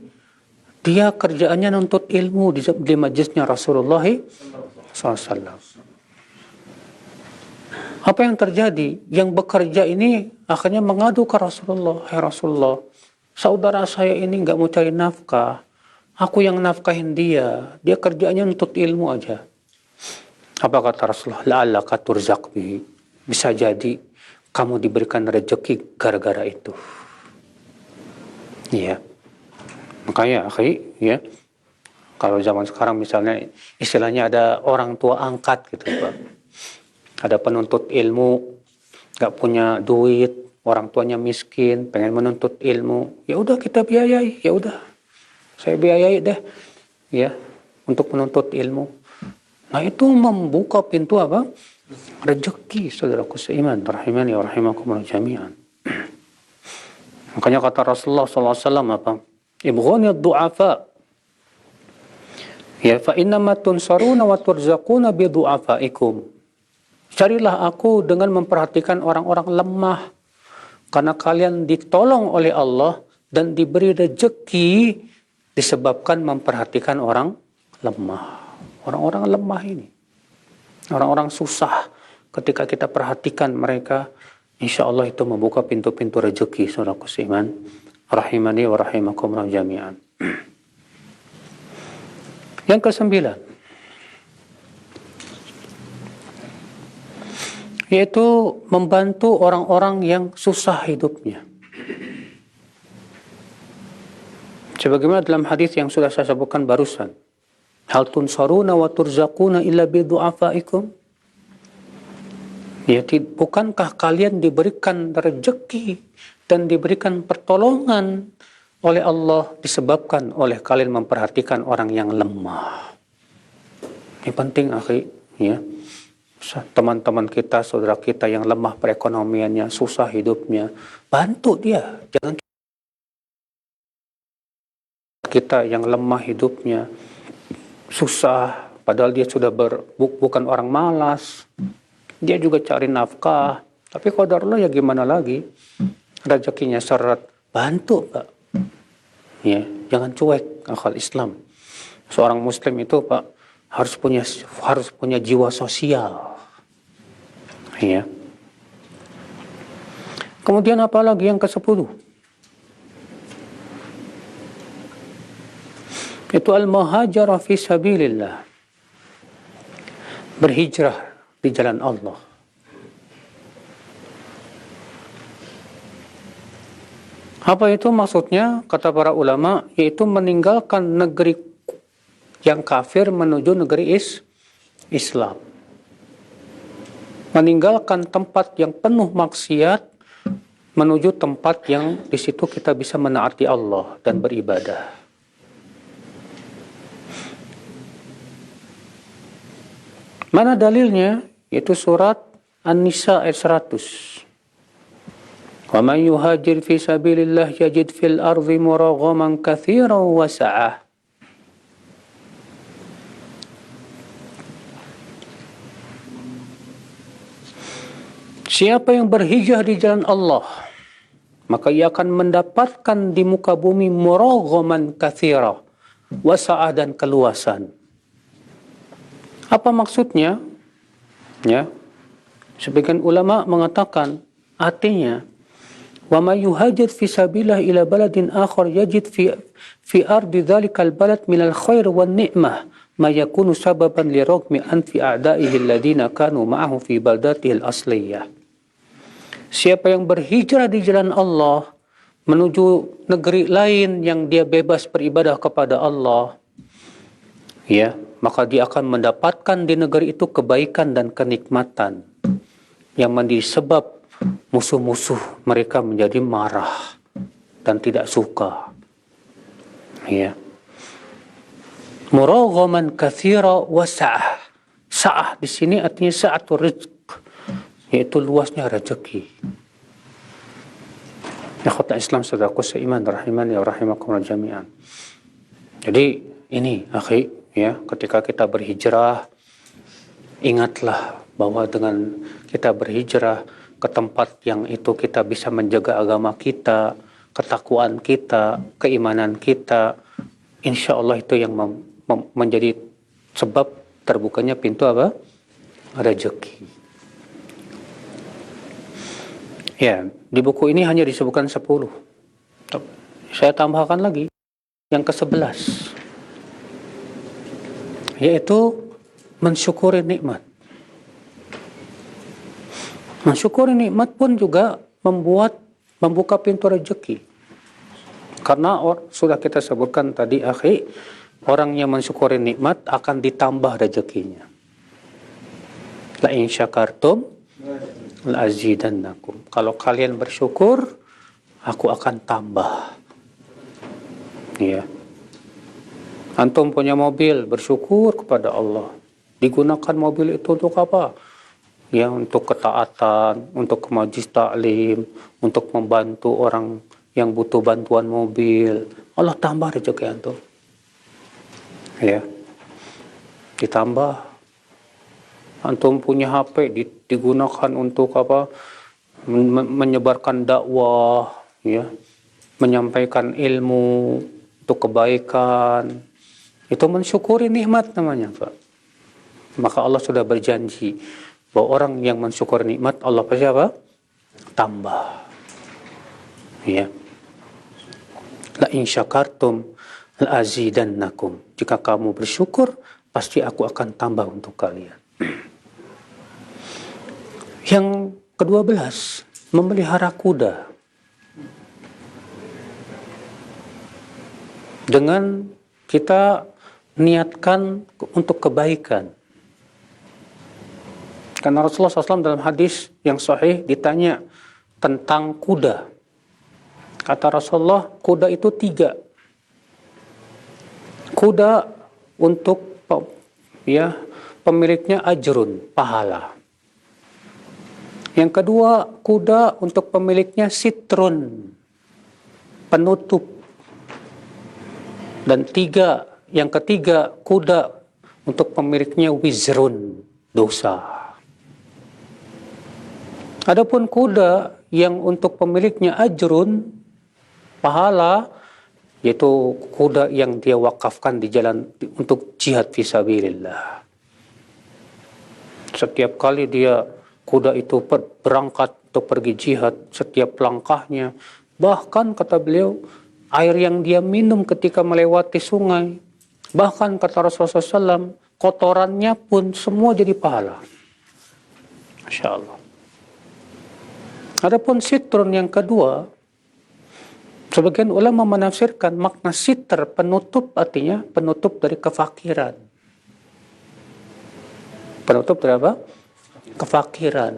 A: Dia kerjaannya nuntut ilmu di majlisnya Rasulullah SAW. Apa yang terjadi? Yang bekerja ini akhirnya mengadu ke Rasulullah. Hai Rasulullah, saudara saya ini nggak mau cari nafkah. Aku yang nafkahin dia. Dia kerjanya nuntut ilmu aja. Apa kata Rasulullah? La'allaka turzaq bihi. Bisa jadi kamu diberikan rezeki gara-gara itu. Iya. Makanya, ya. Kalau zaman sekarang misalnya istilahnya ada orang tua angkat gitu, Pak. Ada penuntut ilmu, nggak punya duit, orang tuanya miskin, pengen menuntut ilmu, ya udah kita biayai, ya udah, saya biayai deh, ya, untuk menuntut ilmu. Nah itu membuka pintu apa? Rezeki, saudaraku seiman, rahimani wa rahimakumullah jami'an. Makanya kata Rasulullah SAW apa? Ibghani du'afa. Ya, fa innama tunsaruna wa turzaquna bi du'afaikum. Carilah aku dengan memperhatikan orang-orang lemah. Karena kalian ditolong oleh Allah dan diberi rezeki disebabkan memperhatikan orang lemah. Orang-orang lemah ini. Orang-orang susah. Ketika kita perhatikan mereka, insya Allah itu membuka pintu-pintu rezeki. Saudaraku seiman. Rahimani wa rahimakumullah jami'an. Yang ke-9. Yaitu membantu orang-orang yang susah hidupnya. Sebagaimana dalam hadis yang sudah saya sebutkan barusan. Hal tunsaruna wa turzaquna illa bi du'afaikum. Ya, bukankah kalian diberikan rezeki dan diberikan pertolongan oleh Allah disebabkan oleh kalian memperhatikan orang yang lemah. Ini penting, akhi, ya. Teman-teman kita, saudara kita yang lemah perekonomiannya, susah hidupnya, bantu dia. Jangan kita yang lemah hidupnya, susah, padahal dia sudah bukan orang malas, dia juga cari nafkah, tapi qadarullah ya gimana lagi, rezekinya seret, bantu Pak. Ya, jangan cuek akal Islam. Seorang Muslim itu Pak harus punya jiwa sosial. Ya. Kemudian apa lagi yang ke-10? Itu al-muhajirah fi sabilillah. Berhijrah di jalan Allah. Apa itu maksudnya? Kata para ulama, yaitu meninggalkan negeri yang kafir menuju negeri Islam. Meninggalkan tempat yang penuh maksiat menuju tempat yang di situ kita bisa menaati Allah dan beribadah. Mana dalilnya? Yaitu surat An-Nisa ayat 100. Wa man yuhajir fi sabilillah yajid fil ardi muraghaman katsiran wa sa'ah. Siapa yang berhijrah di jalan Allah, maka ia akan mendapatkan di muka bumi muraghaman katsira, wasa'ah dan keluasan. Apa maksudnya? Ya. Sebagian ulama mengatakan artinya wa may yuhajir fi sabilillah ila baladin akhar yajid fi ardi dzalikal balad minal khair wan ni'mah ma yakunu sababan li ragmi anfi a'da'ihi alladziina kanu ma'ahu fi baldatihi al-asliyah. Siapa yang berhijrah di jalan Allah menuju negeri lain yang dia bebas beribadah kepada Allah, ya, maka dia akan mendapatkan di negeri itu kebaikan dan kenikmatan yang menjadi sebab musuh-musuh mereka menjadi marah dan tidak suka. Ya. Muraghaman katsira wa sa'ah. Sa'ah di sini artinya sa'atul rizq, yaitu luasnya rezeki. Ya khotbah Islam saudaraku seiman rahimani wa rahimakumullah jami'an. Jadi ini akhi, ya, ketika kita berhijrah, ingatlah bahwa dengan kita berhijrah ke tempat yang itu kita bisa menjaga agama kita, ketakwaan kita, keimanan kita. insya Allah itu yang menjadi sebab terbukanya pintu apa? Rezeki. Ya, di buku ini hanya disebutkan 10. Saya tambahkan lagi yang ke-11, yaitu mensyukuri nikmat. Mensyukuri nikmat pun juga membuka pintu rezeki. Karena sudah kita sebutkan tadi, akhi, orang yang mensyukuri nikmat akan ditambah rezekinya. La in syakartum la azidannakum. Kalau kalian bersyukur, aku akan tambah. Ya. Antum punya mobil, bersyukur kepada Allah. Digunakan mobil itu untuk apa? Ya, untuk ketaatan, untuk ke majlis taklim, untuk membantu orang yang butuh bantuan mobil. Allah tambah rezeki antum. Ya. Ditambah. Antum punya HP digunakan untuk apa? Menyebarkan dakwah, ya. Menyampaikan ilmu untuk kebaikan. Itu mensyukuri nikmat namanya, Pak. Maka Allah sudah berjanji bahwa orang yang mensyukur nikmat Allah pasti apa? Tambah. Ya. La in syakartum la azidannakum. Jika kamu bersyukur, pasti aku akan tambah untuk kalian. Yang ke-12, memelihara kuda. Dengan kita niatkan untuk kebaikan. Karena Rasulullah SAW dalam hadis yang sahih ditanya tentang kuda. Kata Rasulullah, kuda itu 3. Kuda untuk pemiliknya ajrun, pahala. Yang kedua, kuda untuk pemiliknya sitrun, penutup. Dan yang ketiga, kuda untuk pemiliknya wizrun, dosa. Adapun kuda yang untuk pemiliknya ajrun, pahala, yaitu kuda yang dia wakafkan di jalan untuk jihad fisabilillah. Setiap kali kuda itu berangkat untuk pergi jihad, setiap langkahnya, bahkan kata beliau, air yang dia minum ketika melewati sungai, bahkan kata Rasulullah SAW, kotorannya pun semua jadi pahala. Masya Allah. Adapun sitrun yang kedua, sebagian ulama menafsirkan makna sitr, penutup, artinya penutup dari kefakiran. Penutup dari apa? Kefakiran.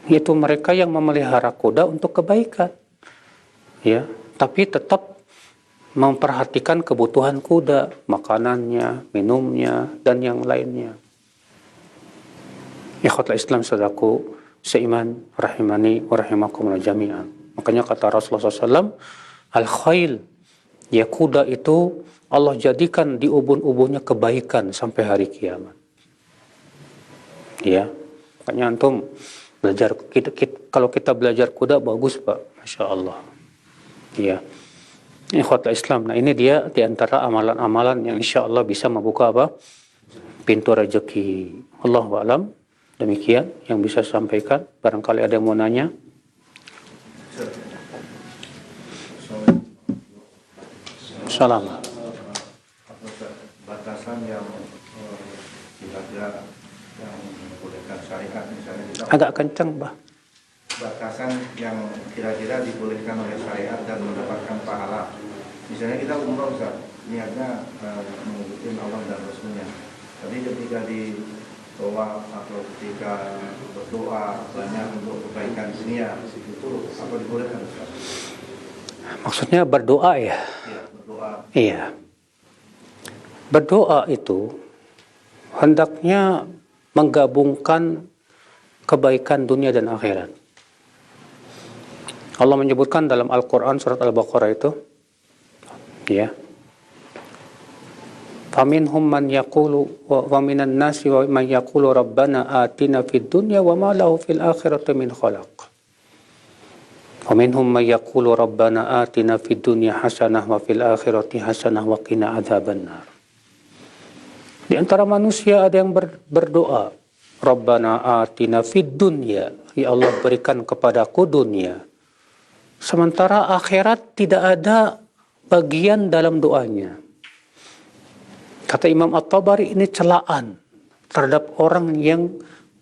A: Yaitu mereka yang memelihara kuda untuk kebaikan. Ya, tapi tetap memperhatikan kebutuhan kuda, makanannya, minumnya, dan yang lainnya. Ikhwatul Islam sadaku seiman rahimani wa rahimakumullah jami'an. Makanya kata Rasulullah SAW, al-khail, ya kuda itu Allah jadikan di ubun-ubunnya kebaikan sampai hari kiamat. Ya, makanya antum belajar, kalau kita belajar kuda bagus Pak, Masya Allah. Ya, ikhwatul Islam. Nah ini dia di antara amalan-amalan yang insya Allah bisa membuka apa? Pintu rezeki. Allahu a'lam. Demikian yang bisa saya sampaikan. Barangkali ada yang mau nanya. Salam.
B: Batasan yang kira-kira yang membolehkan syariat, misalnya kita
A: Agak kencang, Bah.
B: batasan yang kira-kira dibolehkan oleh syariat dan mendapatkan pahala. Misalnya kita umroh, Ustaz, niatnya mengikuti Allah dan Rasulnya. Tapi ketika di doa atau ketika berdoa banyak untuk kebaikan dunia, itu apa dibolehkan, Ustaz?
A: Maksudnya berdoa ya?
B: Iya, berdoa.
A: Iya. Berdoa itu hendaknya menggabungkan kebaikan dunia dan akhirat. Allah menyebutkan dalam Al-Quran surat Al-Baqarah itu, ya, faminhum man yaqulu wa minan nasi wa man yaqulu rabbana atina fid dunya wa ma lahu fil akhirati min khalaq. Wa minhum may yaqulu rabbana atina fid dunya hasanah wa fil akhirati hasanah wa qina adzabannar. Di antara manusia ada yang berdoa, Rabbana atina fid dunya, ya Allah berikan kepadaku dunia. Sementara akhirat tidak ada bagian dalam doanya. Kata Imam At-Tabari, ini celaan terhadap orang yang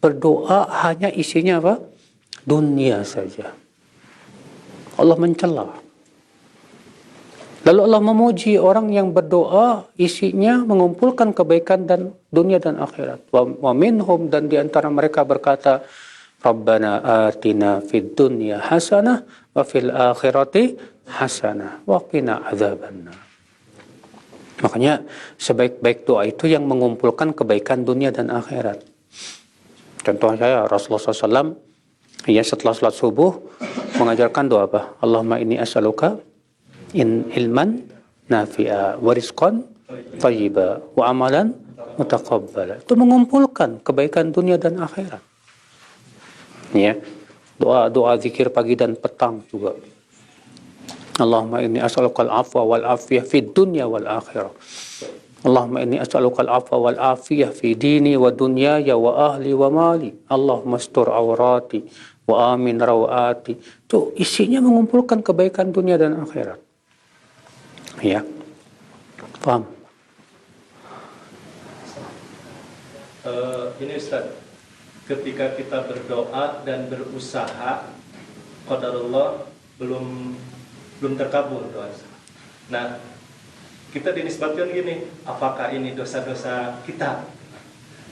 A: berdoa hanya isinya apa? Dunia saja. Allah mencela. Lalu Allah memuji orang yang berdoa isinya mengumpulkan kebaikan dan dunia dan akhirat. Wa minhum, dan di antara mereka berkata, Rabbana atina fid dunya hasanah wa fil akhirati hasanah wa qina adzabannar. Makanya sebaik-baik doa itu yang mengumpulkan kebaikan dunia dan akhirat. Contoh saya Rasulullah SAW, ya setelah salat subuh mengajarkan doa apa? Allahumma inni as'aluka ilman nafi'a wa rizqan thayyiba wa amalan mutaqabbala. Itu mengumpulkan kebaikan dunia dan akhirat. Ya. Doa zikir pagi dan petang juga. Allahumma inni as'aluka al-'afwa wal 'afiyah fid dunya wal akhirah. Allahumma inni as'aluka al-'afwa wal 'afiyah fi dini wa dunyaya wa ahli wa mali. Allahumma astur awrati wa amin rawati. Itu isinya mengumpulkan kebaikan dunia dan akhirat. Ya. Paham?
C: Ini Ustaz, ketika kita berdoa dan berusaha, qadarullah belum terkabul doa. Nah, kita dinisbatkan gini, apakah ini dosa-dosa kita?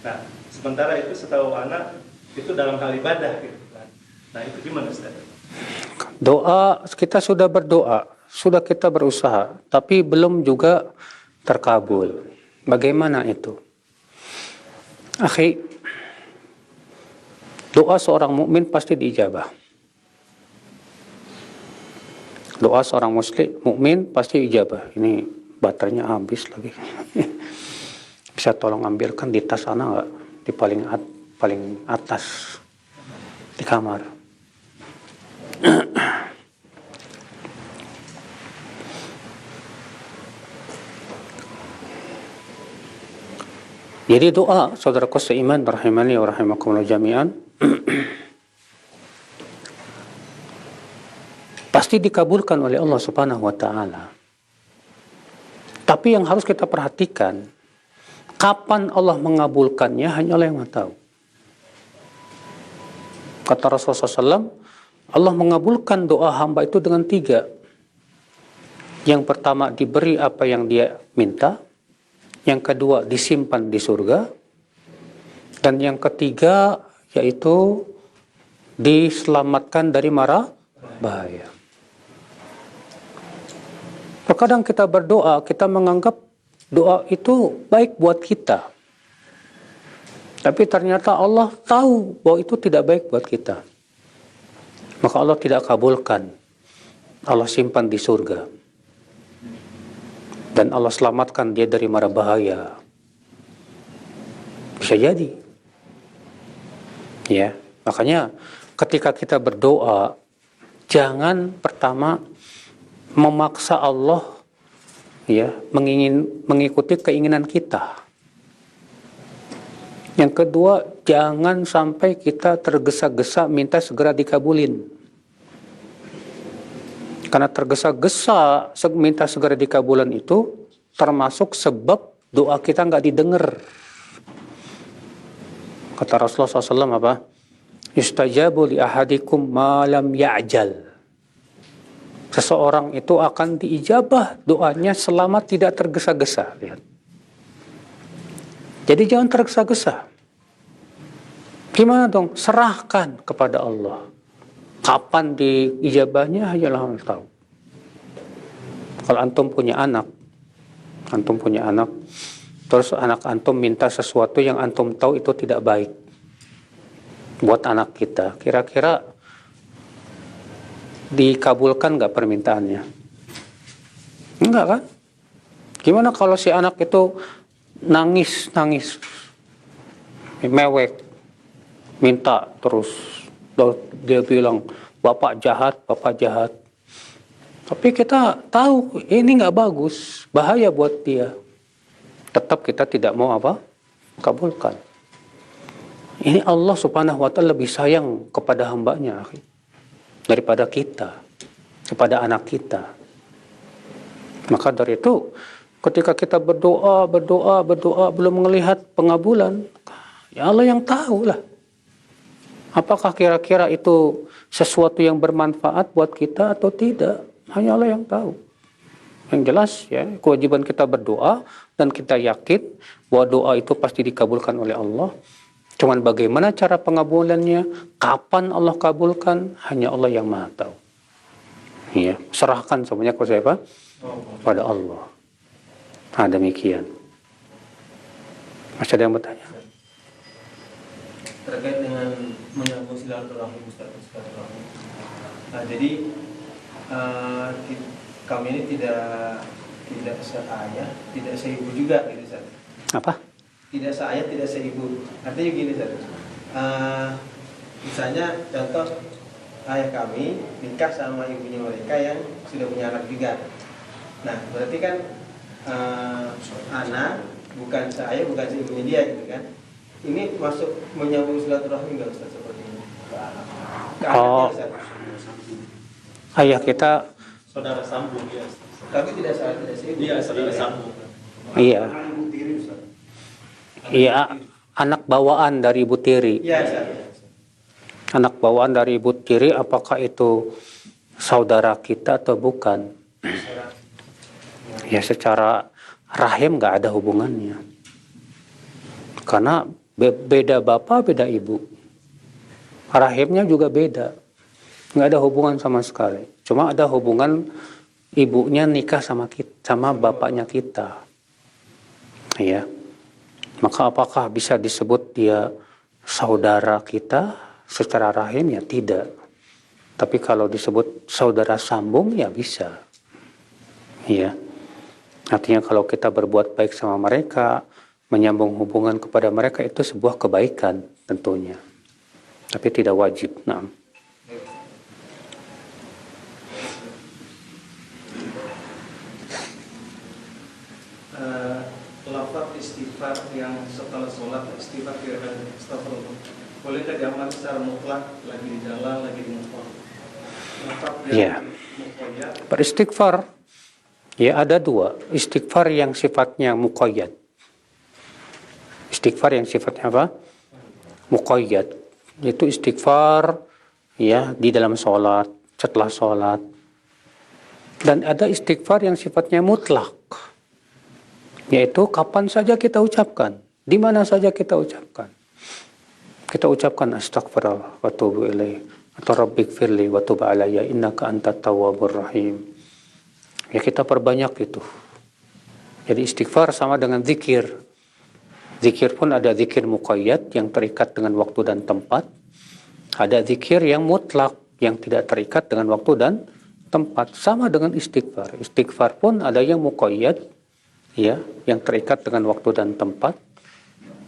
C: Nah, sementara itu setahu anak itu dalam hal ibadah gitu kan. Nah, itu gimana Ustaz?
A: Doa, kita sudah berdoa, sudah kita berusaha, tapi belum juga terkabul. Bagaimana itu? Akhi, doa seorang mukmin pasti diijabah. Doa seorang muslim mukmin pasti ijabah. Ini baterainya habis lagi. Bisa tolong ambilkan di tas sana nggak? Di paling atas di kamar. Jadi doa, saudaraku seiman, rahimani wa rahimakumullah jami'an, pasti dikabulkan oleh Allah Subhanahu wa taala. Tapi yang harus kita perhatikan, kapan Allah mengabulkannya hanya Allah yang tahu. Kata Rasulullah SAW, Allah mengabulkan doa hamba itu dengan 3. Yang pertama, diberi apa yang dia minta. Yang kedua, disimpan di surga. Dan yang ketiga, yaitu diselamatkan dari mara bahaya. Terkadang kita berdoa, kita menganggap doa itu baik buat kita. Tapi ternyata Allah tahu bahwa itu tidak baik buat kita. Maka Allah tidak kabulkan. Allah simpan di surga. Dan Allah selamatkan dia dari mara bahaya. Bisa jadi. Ya, makanya ketika kita berdoa, jangan pertama memaksa Allah ya, mengikuti keinginan kita. Yang kedua, jangan sampai kita tergesa-gesa minta segera dikabulin. Karena tergesa-gesa minta segera dikabulin itu termasuk sebab doa kita nggak didengar. Kata Rasulullah SAW apa? Yustajabu li ahadikum ma lam ya'jal. Seseorang itu akan diijabah doanya selama tidak tergesa-gesa. Lihat. Jadi jangan tergesa-gesa. Gimana dong? Serahkan kepada Allah. Kapan diijabahnya hanyalah Allah tahu. Kalau antum punya anak, terus anak antum minta sesuatu yang antum tahu itu tidak baik buat anak kita, kira-kira dikabulkan nggak permintaannya? Enggak kan? Gimana kalau si anak itu nangis, mewek, minta terus, dia bilang, bapak jahat. Tapi kita tahu ini nggak bagus, bahaya buat dia. Tetap kita tidak mau apa? Kabulkan. Ini Allah subhanahu wa ta'ala lebih sayang kepada hambanya daripada kita, kepada anak kita. Maka dari itu, ketika kita berdoa, belum melihat pengabulan, ya Allah yang tahu lah. Apakah kira-kira itu sesuatu yang bermanfaat buat kita atau tidak? Hanya Allah yang tahu. Yang jelas ya, kewajiban kita berdoa dan kita yakin bahwa doa itu pasti dikabulkan oleh Allah. Cuman bagaimana cara pengabulannya, kapan Allah kabulkan, hanya Allah yang Maha tahu. Ya, serahkan semuanya kepada siapa? Pada Allah. Nah, demikian. Masih ada yang bertanya?
D: Terkait dengan menyambung silaturahmi Ustaz. Nah, jadi kami ini tidak seayah, tidak seibu juga gitu Ustaz.
A: Apa?
D: Tidak seayah, tidak seibu. Artinya gini Ustaz. Misalnya contoh ayah kami nikah sama ibunya mereka yang sudah punya anak juga. Nah, berarti kan anak bukan seayah, bukan seibunya dia gitu kan. Ini masuk menyambung silaturahmi nggak Ustaz seperti ini? Ke anaknya Ustaz.
A: Ayah kita,
C: Saudara sambung ya.
D: Tapi tidak salah, tidak seibu.
C: Iya, saudara sambung.
A: iya, anak bawaan dari ibu tiri.
D: Iya Ustaz.
A: Anak bawaan dari ibu tiri, apakah itu saudara kita atau bukan? Ya, secara rahim nggak ada hubungannya. Karena beda bapak, beda ibu. Rahimnya juga beda. Nggak ada hubungan sama sekali. Cuma ada hubungan ibunya nikah sama kita, sama bapaknya kita. Ya. Maka apakah bisa disebut dia saudara kita secara rahim? Ya tidak. Tapi kalau disebut saudara sambung ya bisa. Ya. Artinya kalau kita berbuat baik sama mereka, menyambung hubungan kepada mereka, itu sebuah kebaikan tentunya. Tapi tidak wajib. Nah.
D: Lafaz istighfar yang setelah sholat istighfar kira-kira astagfirullah. Bolehkah diamalkan secara mutlak lagi di jalan, lagi di motor? Lafaz
A: Ya. Beristighfar ya ada dua. Istighfar yang sifatnya muqayyad. Istighfar yang sifatnya apa? Muqayyad. Itu istighfar ya di dalam sholat, setelah sholat. Dan ada istighfar yang sifatnya mutlak. Yaitu kapan saja kita ucapkan, di mana saja kita ucapkan. Kita ucapkan astagfirullah wa tubu ilaih atau rabbighfirli wa tub alayya innaka antat tawwabur rahim. Ya kita perbanyak itu. Jadi istighfar sama dengan zikir. Zikir pun ada zikir muqayyad yang terikat dengan waktu dan tempat. Ada zikir yang mutlak yang tidak terikat dengan waktu dan tempat. Sama dengan istighfar. Istighfar pun ada yang muqayyad ya, yang terikat dengan waktu dan tempat,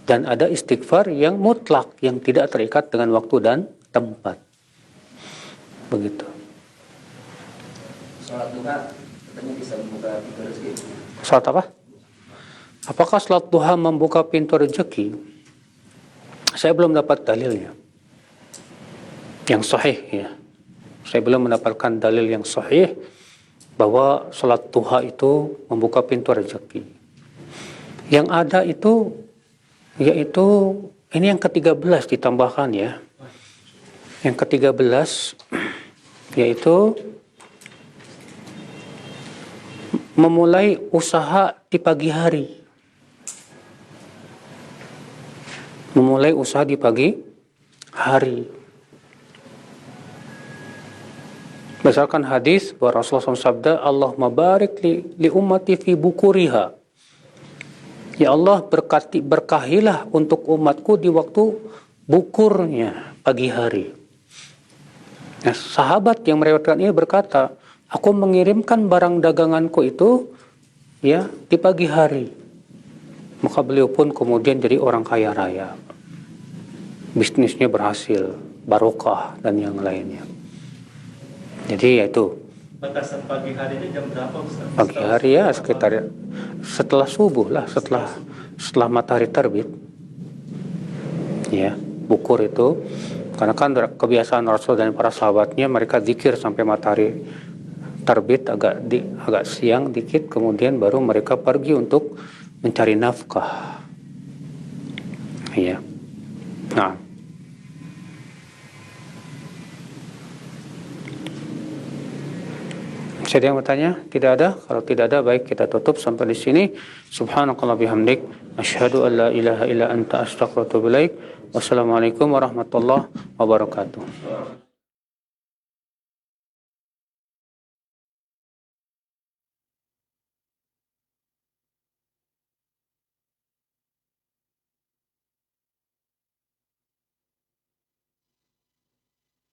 A: dan ada istighfar yang mutlak yang tidak terikat dengan waktu dan tempat. Begitu.
E: Sholat duha katanya bisa membuka pintu rezeki.
A: Salat apa? Apakah salat duha membuka pintu rezeki? Saya belum dapat dalilnya yang sahih ya. Saya belum mendapatkan dalil yang sahih bahwa salat duha itu membuka pintu rezeki. Yang ada itu yaitu ini yang ke-13 ditambahkan ya. Yang ke-13 yaitu memulai usaha di pagi hari. Memulai usaha di pagi hari. Berdasarkan hadis bahwa Rasulullah SAW sabda, Allahumma barik li ummati fi bukuriha. Ya Allah berkahilah untuk umatku di waktu bukurnya pagi hari. Nah, sahabat yang meriwayatkan ini berkata, aku mengirimkan barang daganganku itu ya di pagi hari. Maka beliau pun kemudian jadi orang kaya raya. Bisnisnya berhasil, barokah dan yang lainnya. Jadi ya itu
C: Batasan pagi hari ini jam berapa Ustaz?
A: pagi hari ya sekitar setelah subuh lah, setelah matahari terbit. Ya, bukur itu karena kan kebiasaan Rasul dan para sahabatnya mereka zikir sampai matahari terbit agak siang dikit, kemudian baru mereka pergi untuk mencari nafkah. Ya. Nah. Masih ada yang bertanya? Tidak ada? Kalau tidak ada, baik kita tutup sampai di sini. Subhanakallah bihamdik. Asyhadu an la ilaha illa anta astaghfiruka wa atubu ilaik. Wassalamualaikum warahmatullahi wabarakatuh.